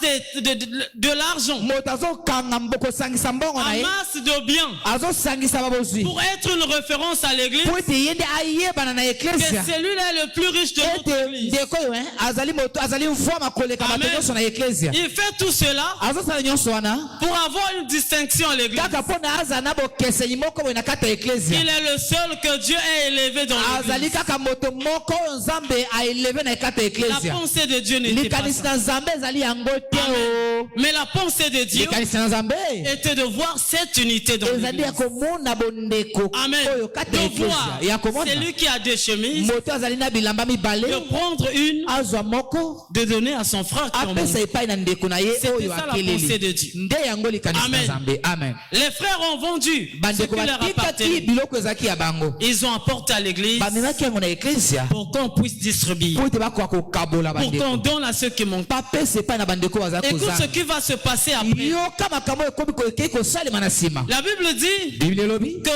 de l'argent, moto azokanga kosangisa mbongo na ye amasse de biens azosangisa babozwi pour être une référence à l'église, po ete ye nde ayebana na que eklesia celui-là est le plus riche de notre ete église. ndeko oyo azali moto azali mvwama koleka bato Amen. nyonso na eklesia Il fait tout cela azosala nyonso wana pour avoir une distinction à l'église. kaka mpo na aza na bokeseni moko boye na kati ya eklesia Il est le seul que Dieu a élevé dans azali l'église. kaka moto moko oyo nzambe aeleve na kati ya La eklesia pensée de Dieu n'était pas likanisi ça. na nzambe ezali yango te o Mais la pensée de Dieu likanisi na nzambe était de voir cette unité dans ezali ya l'église. komona bondeko Amen. oyo kati ya De voir eklesia ya komona celui qui a des chemises, moto azali na bilamba mibale de prendre une, azwa moko de donner à son frère qui en apesa manque. epai na ndeko na ye C'était oyo ça la pensée de akeleli Dieu. nde yango likanisi na Amen. nzambe amen Les frères ont vendu ce bandeko qui leur batikaki appartenait. biloko ezalaki ya bango Ils ont apporté à l'église bamemaki yango na eklesia pour qu'on puisse distribuer, po ete bakoka kokabola pour qu'on bandeko donne à ceux qui manquent. bapesa epai na bandeko oyo baza Écoute ce kozanga qui va se passer après. yoka makambo oyo ekomi ekei kosalema na nsima La Bible dit biblia elobi que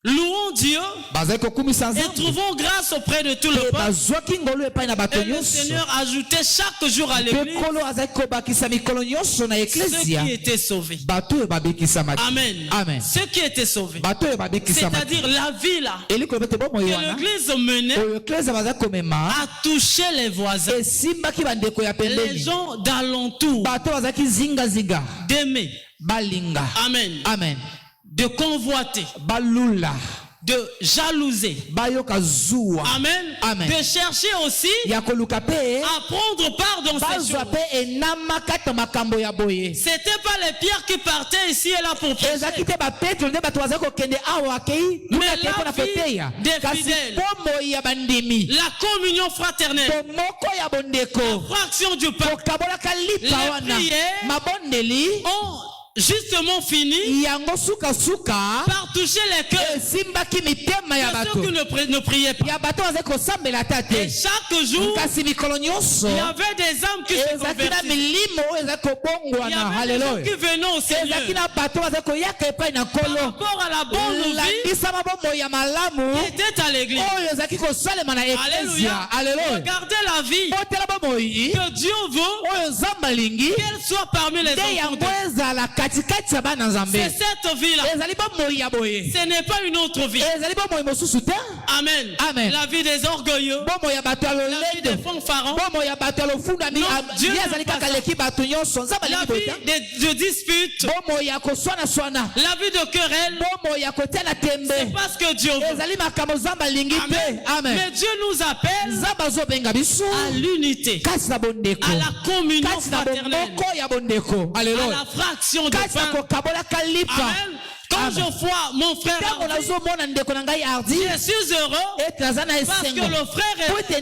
louons Dieu bazali kokumisa et nzambe trouvons grâce auprès de tout le mpe peuple. bazwaki ngolu epai na bato Et le nyonso Seigneur ajoutait chaque jour à mpe l'église nkolo azali kobakisa mikolo nyonso na ceux eklesia qui étaient sauvés. bato oyo babekisamaki Amen. amen Ceux qui étaient sauvés. bato oyo babekisamaki C'est-à-dire la vie là eli koloba ete bomoi que wana l'église menait oyo eklesia baza komema a touché les voisins, esimbaki bandeko ya les pembeni gens d'alentour, bato bazalaki zingazinga d'aimer. balinga Amen. amen De convoiter. balula de jalouser. bayoka zuwa Amen. Amen. De chercher aussi ya koluka pe à prendre part dans ces bazwa choses. pe enama kata makambo ya boye C'était pas les pierres qui partaient ici et là pour prêcher. ezaki te bapetro nde bato bazali kokende awa akei Mais akei mpona la vie koteya des kasi fidèles. bomoi ya bandimi La communion fraternelle, bomoko ya bondeko fraction du pain, kokabolaka lipa Les wana prières mabondeli ont justement fini yango sukasuka par toucher les cœurs esimbaki mitema ya de ceux bato qui ne priaient pas. ya bato bazali kosambela ata Et te chaque jour, kasi mikolo nyonso il y avait des âmes qui se ezalaki na convertissaient. milimo oyo ezali Il y kobongwana avait des gens haleluya qui venaient au ezalaki Seigneur na bato bazali koyaka epai na par nkolo rapport à la bonne vie landisama bomoi ya malamu qui était à l'église. oyo ezalaki kosalema na Alléluia. eklesia haleluya Regardez la vie otela bomoi que Dieu veut oyo nzambe alingi qu'elle soit parmi les nde enfants yango de Dieu. ezala katikati ya bana nzambe C'est cette vie-là. ezali bomoi ya boye Ce n'est pas une autre vie. ezali bomoi mosusu te Amen. Amen. La vie des orgueilleux, bomoi ya bato ya la vie des lolendo fanfarons, bomoi ya bato ya lofundami Non, Dieu ye n'aime azali pas kaka ça. leki bato nyonso nzambe la alingi boye vie te de disputes, bomoi ya koswanaswana la vie de querelle. bomoi ya kotia na tembe C'est pas ce que Dieu veut. ezali makambo nzambe alingi Amen. te amen Mais Dieu nous appelle nzambe azobenga biso à l'unité, kati na bondeko à la communion kati na fraternelle, bomoko ya bondeko à aleluya la fraction de kati na pain. kokabolaka lipa Amen. Quand je vois mon frère ntango Hardy, nazomona ndeko na ngai ardi je suis heureux ete naza na parce que esengo le frère po ete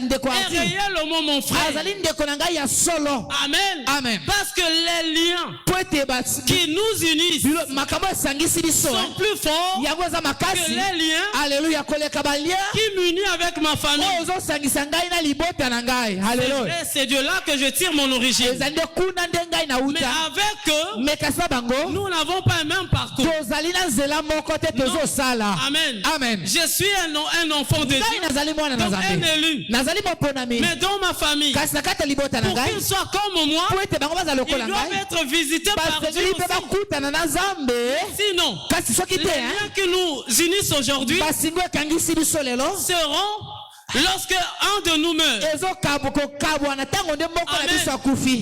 ndeko est ardi réellement mon frère. azali ndeko na ngai ya solo Amen. Amen. Parce que les liens po ete qui nous unissent makambo esangisi biso sont plus forts yango eza que makasi les liens aleluya koleka balia qui m'unissent avec ma famille. oyo ozosangisa ngai na libota na ngai haleluya Et c'est de là que je tire mon origine. ezali nde kuna nde ngai Mais nauta avec eux, me kasi na bango nous n'avons pas le même parcours. tozali na nzela moko te tozosala Amen. amen Je suis un enfant de ngai Dieu, nazali mwana na donc un nzambe élu. nazali moponami Mais dans ma famille, kasi na kati ya libota na pour ngai qu'ils soient comme moi, po ete bango bazala ils lokola doivent ngai être visités par Dieu basengeli mpe aussi. bakutana na nzambe Sinon, kasi soki les te liens qui nous unissent aujourd'hui basingo ekangisi biso lelo seront lorsque un de nous meurt. kokabwa na ntango nde moko na biso Amen. akufi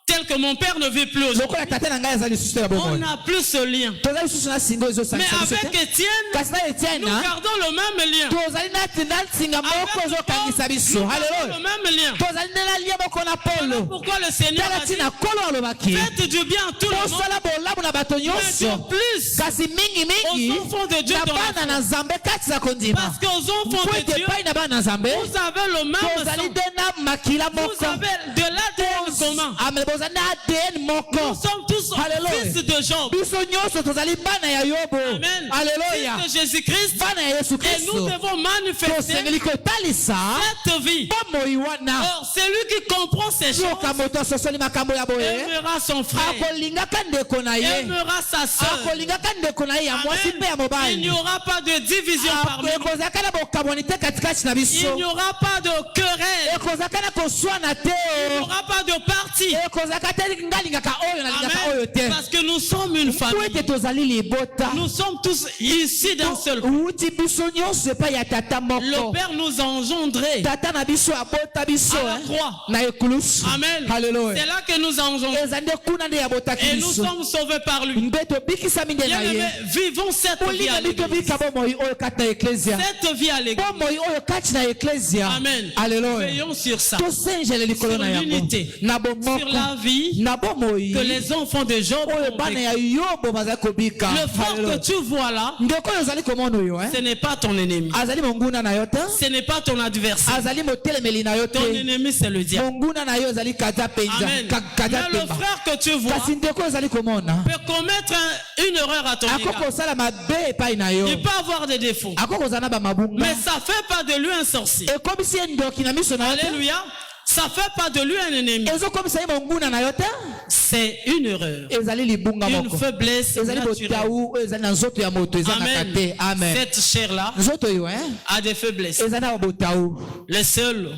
Tel que mon père ne vit plus aujourd'hui. lokola tata na ngai aza lisusu te ya On bomoi n'a plus ce lien. toza lisusu na singo Mais ezosangisa biso avec te Étienne, kasi na etienne nous gardons le même lien. tozali na nsinga moko Avec ezokangisa Paul, biso nous gardons haleluya le même lien. tozali nde na lia moko na Voilà polo pourquoi le Seigneur tala a dit, ntina kolo alobaki faites du bien à tout le monde, tosala bolamu na bato mais de nyonso plus kasi mingimingi aux enfants de Dieu na dans la bana foi. na nzambe kati na kondima Parce qu'aux enfants po de ete Dieu, epai na bana na nzambe vous avez le même tozali sang. nde na makila Vous moko avez de l'ADN commun. amen bozali na adn Nous moko sommes tous Alléluia. fils de Job. biso nyonso tozali bana ya yobo Amen. aleluya Fils de Jésus-Christ. bana ya yesu Et nous kristo devons manifester tosengeli kotalisa cette vie. bomoi wana Or, celui qui comprend ces choses soka moto asosoli makambo ya boye aimera son frère, akolingaka ndeko na ye aimera sa soeur. akolingaka ndeko na ye ya mwasi mpe ya Il n'y mobali aura pas de division parmi nous. ekozalaka na bokabwani te katikati na Il biso n'y aura pas de querelle. ekozalaka na koswana te Il n'y aura pas de parti. ekozalaka te nga alingaka oyo nalingaka oyo Amen. te Parce que nous sommes une po famille. ete tozali libota Nous sommes tous ici d'un seul. uti biso nyonso epai ya tata Le moko Père nous a engendrés tata na biso abota biso à la croix. na ekulusu Amen. Hallelujah. C'est là que nous a engendrés. eza nde kuna nde yabotaki Et nous biso sommes sauvés par lui. mbe tobikisami nde na ye Bien-aimés, vivons cette vie à olinga l'église. bitobika bomoi oyo kati na eklesia Cette vie à l'église. bomoi oyo kati na eklesia Amen. aleluya Veillons sur ça. tosenjele likolo Sur na yango l'unité. na Sur bomoko la vie na bomoi que les enfants de Job oyo ont bana vécu. ya yobo bazali kobika Le frère Hallelujah. que tu vois là, ndeko oyo ozali komona oyo ce n'est pas ton ennemi. azali monguna na yo te Ce n'est pas ton adversaire. azali motelemeli na yo Ton te ennemi, c'est le diable. monguna na yo ezali kaza penza Amen. kaza Mais le pemba frère que tu vois kasi ndeko oyo ozali komona peut commettre une erreur à ton akoki égard. kosala mabe epai na yo Il peut avoir des défauts. akoki kozala na bamabunga Mais ça fait pas de lui un sorcier. ekomisi ye ndoki na miso na yo te Alléluia. Ça fait pas de lui un ennemi. ezokomisa ye monguna na yo te C'est une erreur. ezali libunga Une moko faiblesse ezali naturelle. botau oyo ezali na nzoto ya moto ezangaka te Amen. amen Cette chair-là nzoto oyo a des faiblesses. eza na botau Le seul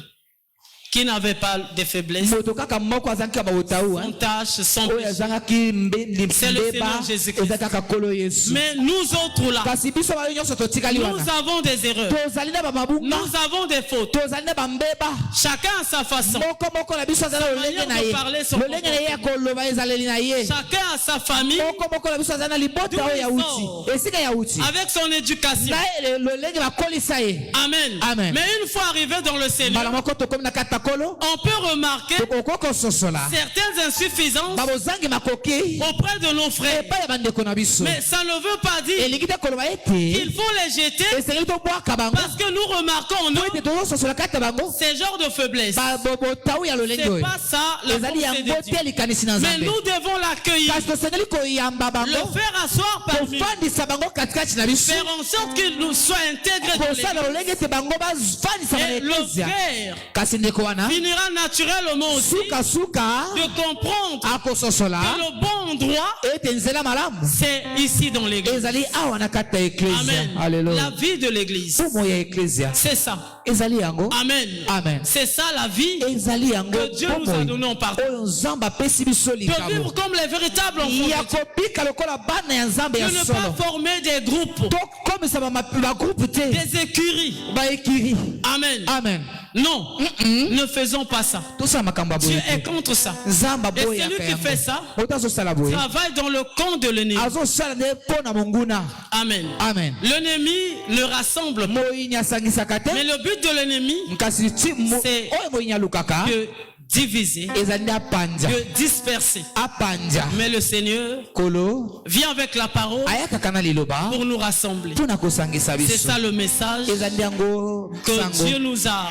qui n'avait pas de faiblesse, moto kaka moko azangi ba utaou sans tâche, sans oyo péché. azangaki C'est le Seigneur Jésus-Christ. ezaka kolo Yesu Mais nous autres là, kasi biso ba nyonso totikali nous wana avons des erreurs, tozali na ba mabunga nous avons des fautes. tozali na ba mbeba Chacun à sa façon, moko na biso azali na lolenge na ye lolenge na ye ya koloba ezaleli na ye chacun à sa famille, moko na biso azali na libota oyo ya uti esika ya uti avec son éducation. na lolenge bakolisa ye Amen. Amen. Mais une fois arrivé dans le Seigneur, mbala moko tokomi na kati ya kolo on peut remarquer tokoki kososola certaines insuffisances babozangi makoki auprès de nos frères. epai ya bandeko na biso Mais ça ne veut pas dire elingi te koloba ete qu'il faut les jeter, esengeli tobwaka bango parce que nous remarquons en po eux ete tozososola kati ya bango ces genres de faiblesse. botau ya lolenge C'est oyo pas ça la ezali pensée yango de Dieu. te likanisi na Mais nzambe nous devons l'accueillir, kasi tosengeli koyamba le bango faire asseoir parmi nous, kofandisa bango katikati na biso faire en sorte qu'il nous soit intégré dans kosala l'église. lolenge ete bango bafandisama na Et le eklezia frère kasi ndeko wana finira naturellement aussi sukasuka de comprendre akososola que le bon endroit, ete nzela malamu c'est ici dans l'église. ezali awa na kati ya eklezia Amen. La alleluya vie de l'église, mfumo ya eklezia c'est ça. ezali yango Amen. amen C'est ça la vie ezali yango que Dieu nous a donné en partage. oyo nzambe apesi biso De vivre likabo comme les véritables enfants ya de Dieu. kobika lokola bana ya nzambe De ya ne solo pas former des groupes, tokomisa bagroupe te des écuries. baekiri Amen. amen Non, ne faisons pas ça. tosala makambo ya Dieu boye est te contre ça. nzambe Et aboyaka celui qui yango fait ça moto azosala boye travaille dans le camp de l'ennemi. azosala nde mpo na monguna Amen. amen L'ennemi ne rassemble pas. moyini asangisaka te Mais le but de l'ennemi, kasi C'est- oyo moyini alukaka de diviser, ezali nde apanja de disperser. apanja Mais le Seigneur kolo vient avec la parole ayakaka na liloba pour nous rassembler. mpo na kosangisa C'est biso ça le message ezali nde yango que Dieu sango nous a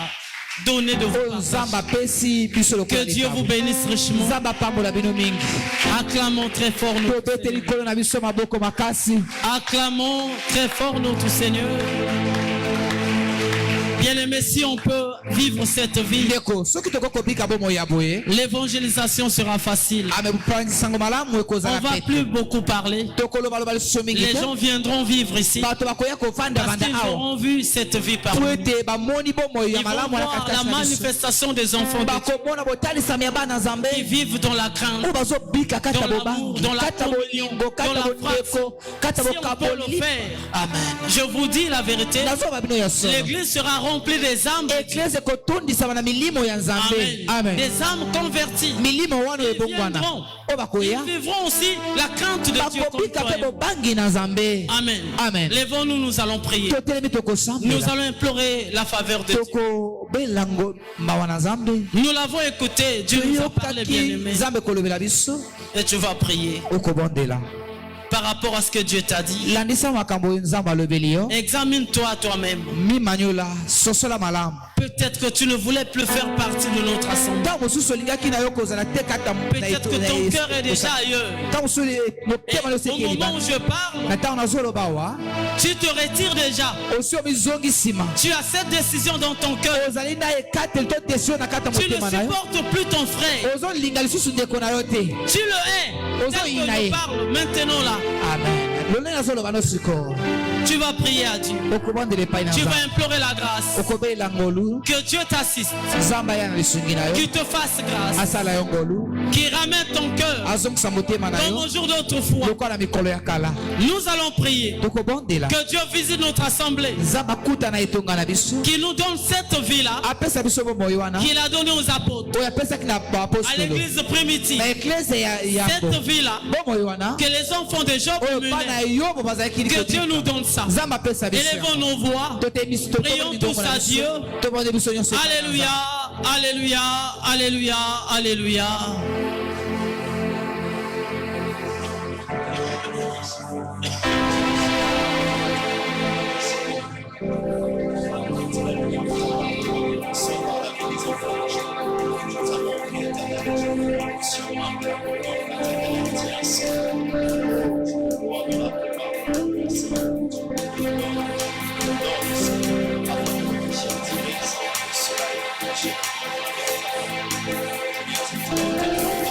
donné de vous oyo partager. nzambe apesi biso Que lokola Dieu vous likabo bénisse richement. nzambe apambola bino mingi Acclamons très fort notre tobeteli Seigneur. kolo na biso maboko makasi Acclamons très fort notre Seigneur. Bien-aimé, si on peut vivre cette vie, ndeko soki tokoki kobika bomoi ya boye l'évangélisation sera facile. sango malamu On ekozala va pete plus beaucoup parler. tokolobaloba lisusu mingi Les te gens viendront vivre ici bato bakoya parce kovandavanda qu'ils awa auront vu cette vie par po nous. ete bamoni bomoi ya Ils vont malamu wana voir la katikati na biso manifestation des enfants de Dieu bakomona botalisami ya bana nzambe qui vivent dans la crainte. oyo bazobika kati ya Dans l'amour, bobangi dans la kati ya communion, bolingo kati dans ya la bondeko kati ya Si on peut le bokaboli faire, amen je vous dis la vérité, nazoba bino ya solo l'église sera remplie des âmes de Dieu. eklese ekotondisama na milimo ya nzambe Amen. amen Des âmes converties. milimo wana oyo Ils ebongwana viendront. oyo bakoya Ils vivront aussi la crainte de Dieu. bakobika comme mpe toi. bobangi na nzambe Amen. Amen. Lèvons-nous, nous allons prier. totelemi Nous tokosambela allons implorer la faveur de Dieu. tokobelango mawa na nzambe Nous l'avons écouté. Dieu nous a parlé, bien toyokaki aimé. nzambe kolobela biso Et tu vas prier okobondela par rapport à ce que Dieu t'a dit. landisa makambo oyo nzambe alobeli yo Examine-toi toi-même. mimanyola sosola malamu Peut-être que tu ne voulais plus faire partie de notre assemblée. ntango mosusu olingaki na yo kozala te kata Peut-être que ton cœur est déjà ailleurs. ntango mosusu Et motema au na yo oseki moment elibanda où je parle, na ntango nazoloba awa tu te retires déjà. osi omizongi nsima Tu as cette décision dans ton cœur. ozali na ekateli to desio na kati ya Tu ne motema na yo supportes plus ton frère. ozolinga lisusu ndeko na yo te Tu le hais. Tel que je parle maintenant là. amen lolenge nazoloba no sikoyo Tu vas prier à Dieu. okobondela epai na Tu vas nzambe implorer la grâce. okobelela ngolu Que Dieu t'assiste. nzambe aya na lisungi na yo Qu'il te fasse grâce. asala yo ngolu Qui ramène ton cœur azongisa motema na comme yo au jour d'autrefois. lokola na mikolo ya kala Nous allons prier. tokobondela Que Dieu visite notre assemblée. nzambe akuta na etonga na biso Qu'il nous donne cette vie-là apesa biso bomoi wana qu'il a donnée aux apôtres. oyo apesaki na À baapostolo l'église primitive. na eklese ya yango Cette vie-là bomoi wana que les enfants de Job oyo menaient. bana ya yobo bazalaki Que Dieu nous donne ça. nzambe apesa biso Élevons nos voix. Prions tous à Dieu. tobonde biso nyonso Alléluia, alléluia, alléluia, alléluia. Thank you.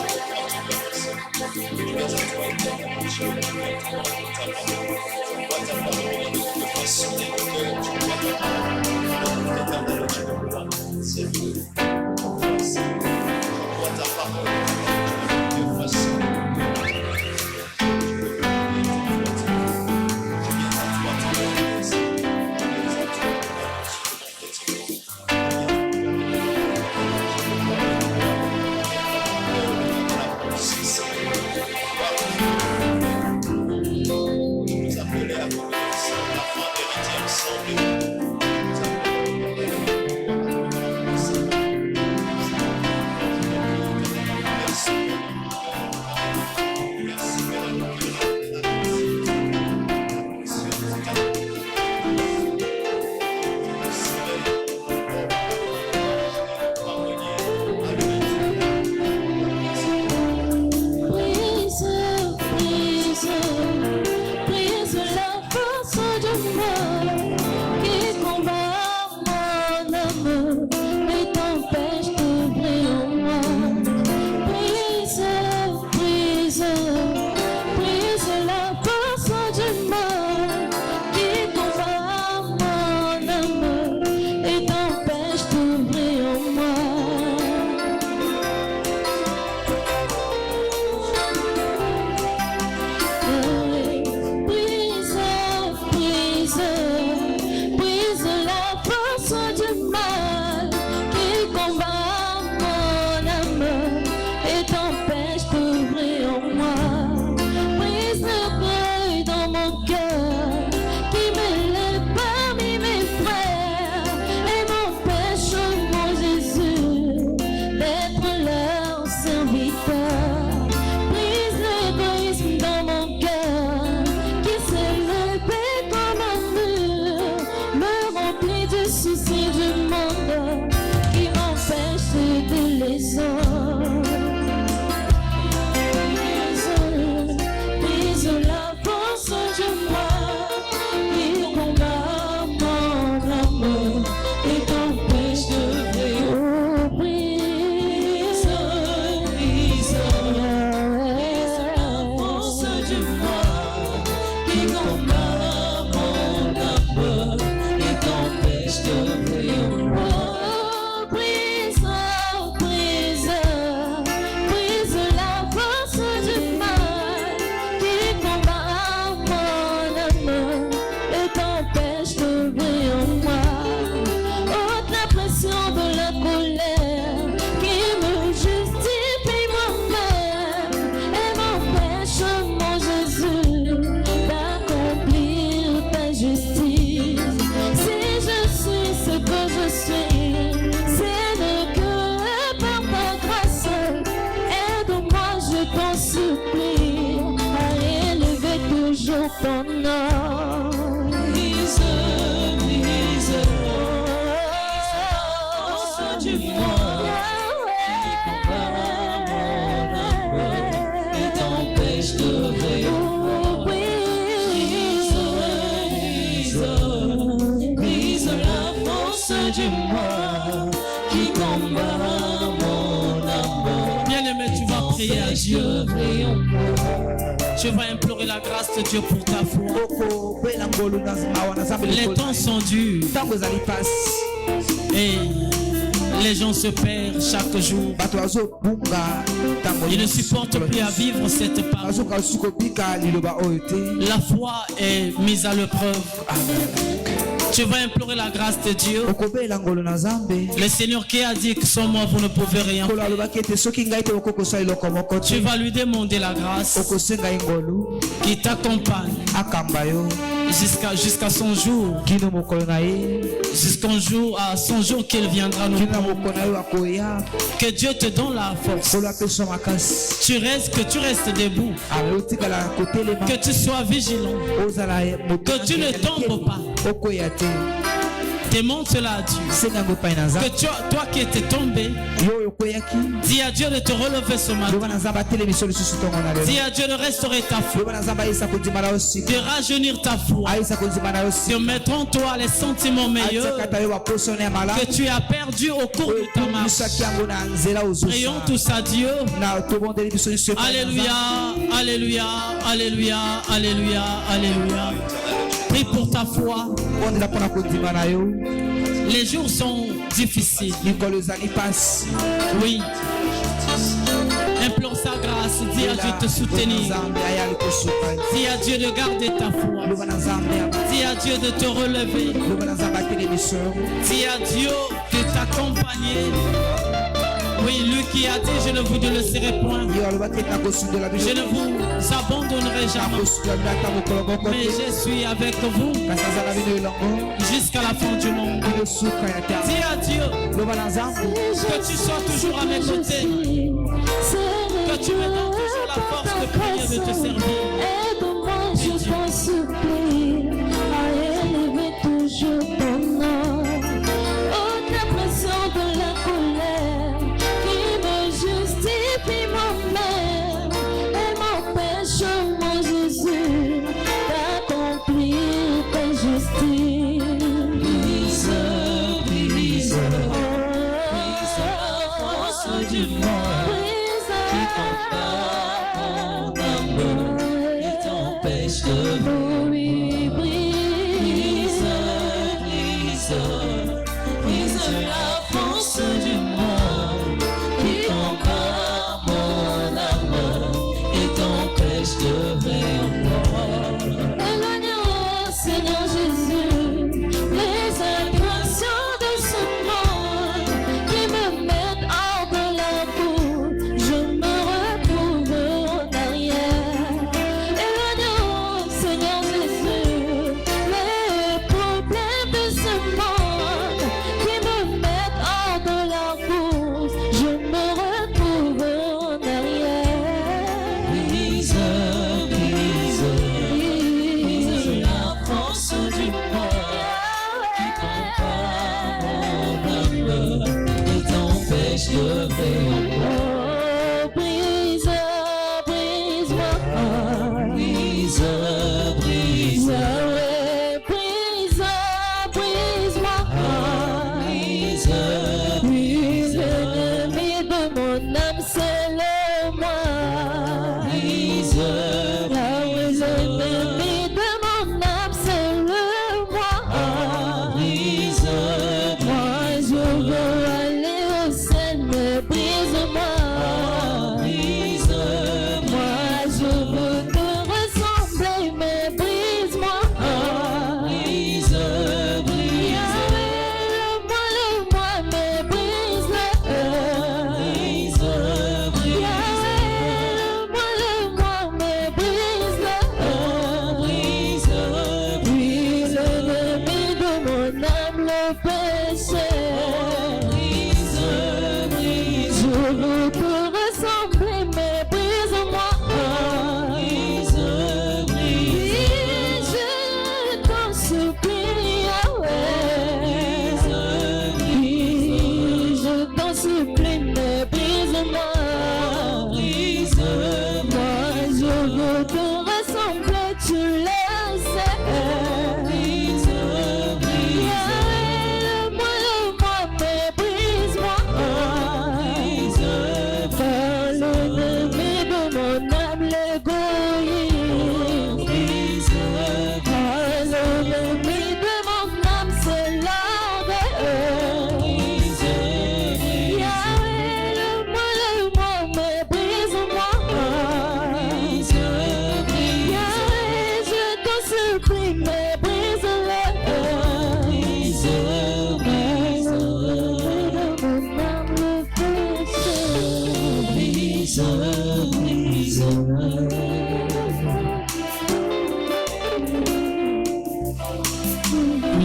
Dieu. Je vais implorer la grâce de Dieu pour ta foi. Les temps sont durs et les gens se perdent chaque jour. Ils ne supportent plus à vivre cette parole. La foi est mise à l'épreuve. Tu vas implorer la grâce de Dieu. Le Seigneur qui a dit que sans moi vous ne pouvez rien faire. Tu vas lui demander la grâce qui t'accompagne jusqu'à son jour. Jusqu'à son jour qu'il viendra nous prendre. Que Dieu te donne la force. Que tu restes debout. Que tu sois vigilant. Que tu ne tombes pas. Demande cela à Dieu. Que toi qui étais tombé, dis à Dieu de te relever ce matin. Dis à Dieu de restaurer ta foi, de rajeunir ta foi, de mettre en toi les sentiments meilleurs que tu as perdus au cours de ta marche. Prions tous à Dieu. Alléluia, alléluia, alléluia, alléluia, alléluia. Prie pour ta foi. Les jours sont difficiles. Oui. Implore sa grâce. Dis à Dieu de te soutenir. Dis à Dieu de garder ta foi. Dis à Dieu de te relever. Dis à Dieu de t'accompagner. Oui, lui qui a dit, je ne vous délaisserai point. Je ne vous abandonnerai jamais. Mais je suis avec vous jusqu'à la fin du monde. Dis à Dieu que tu sois toujours à mes côtés. Que tu me donnes toujours la force de prier, de te servir. Aide-moi, je t'en supplie, à élever toujours ton nom. Autre pression de la colère qui me justifie moi-même et m'empêche, mon Jésus, d'accomplir ta justice. Brise la force du monde. Oui, brise la force du monde qui combat mon âme et t'empêche de rayonner. Éloigne-moi, Seigneur Jésus, les impressions de ce monde qui me mettent hors de la route. Je me retrouve en arrière. Éloigne-moi, Seigneur Jésus, les problèmes de ce monde qui me mettent hors de la route. Je me retrouve en arrière. Brise la force du monde qui combat mon âme et t'empêche de rayonner. Oh, brise-moi. Brise l'ennemi de mon âme, c'est le moi. L'ennemi de mon âme, c'est le moi. Moi, je veux aller au ciel, mais brise-moi. Moi, je veux te ressembler, mais brise-moi. Je veux te ressembler, mais brise-moi. Je t'en supplie, Yahweh. Je t'en supplie, mais brise-moi. Moi, je veux te ressembler, tu le sais.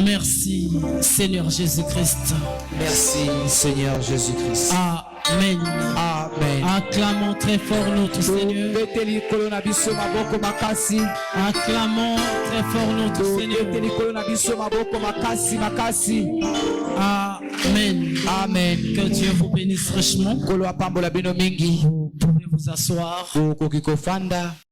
Merci, Seigneur Jésus-Christ. Merci, Seigneur Jésus-Christ. Amen. Amen. Acclamons très fort notre Seigneur. Acclamons très fort notre Seigneur. Amen. Amen. Que Dieu vous bénisse richement. Vous pouvez vous asseoir.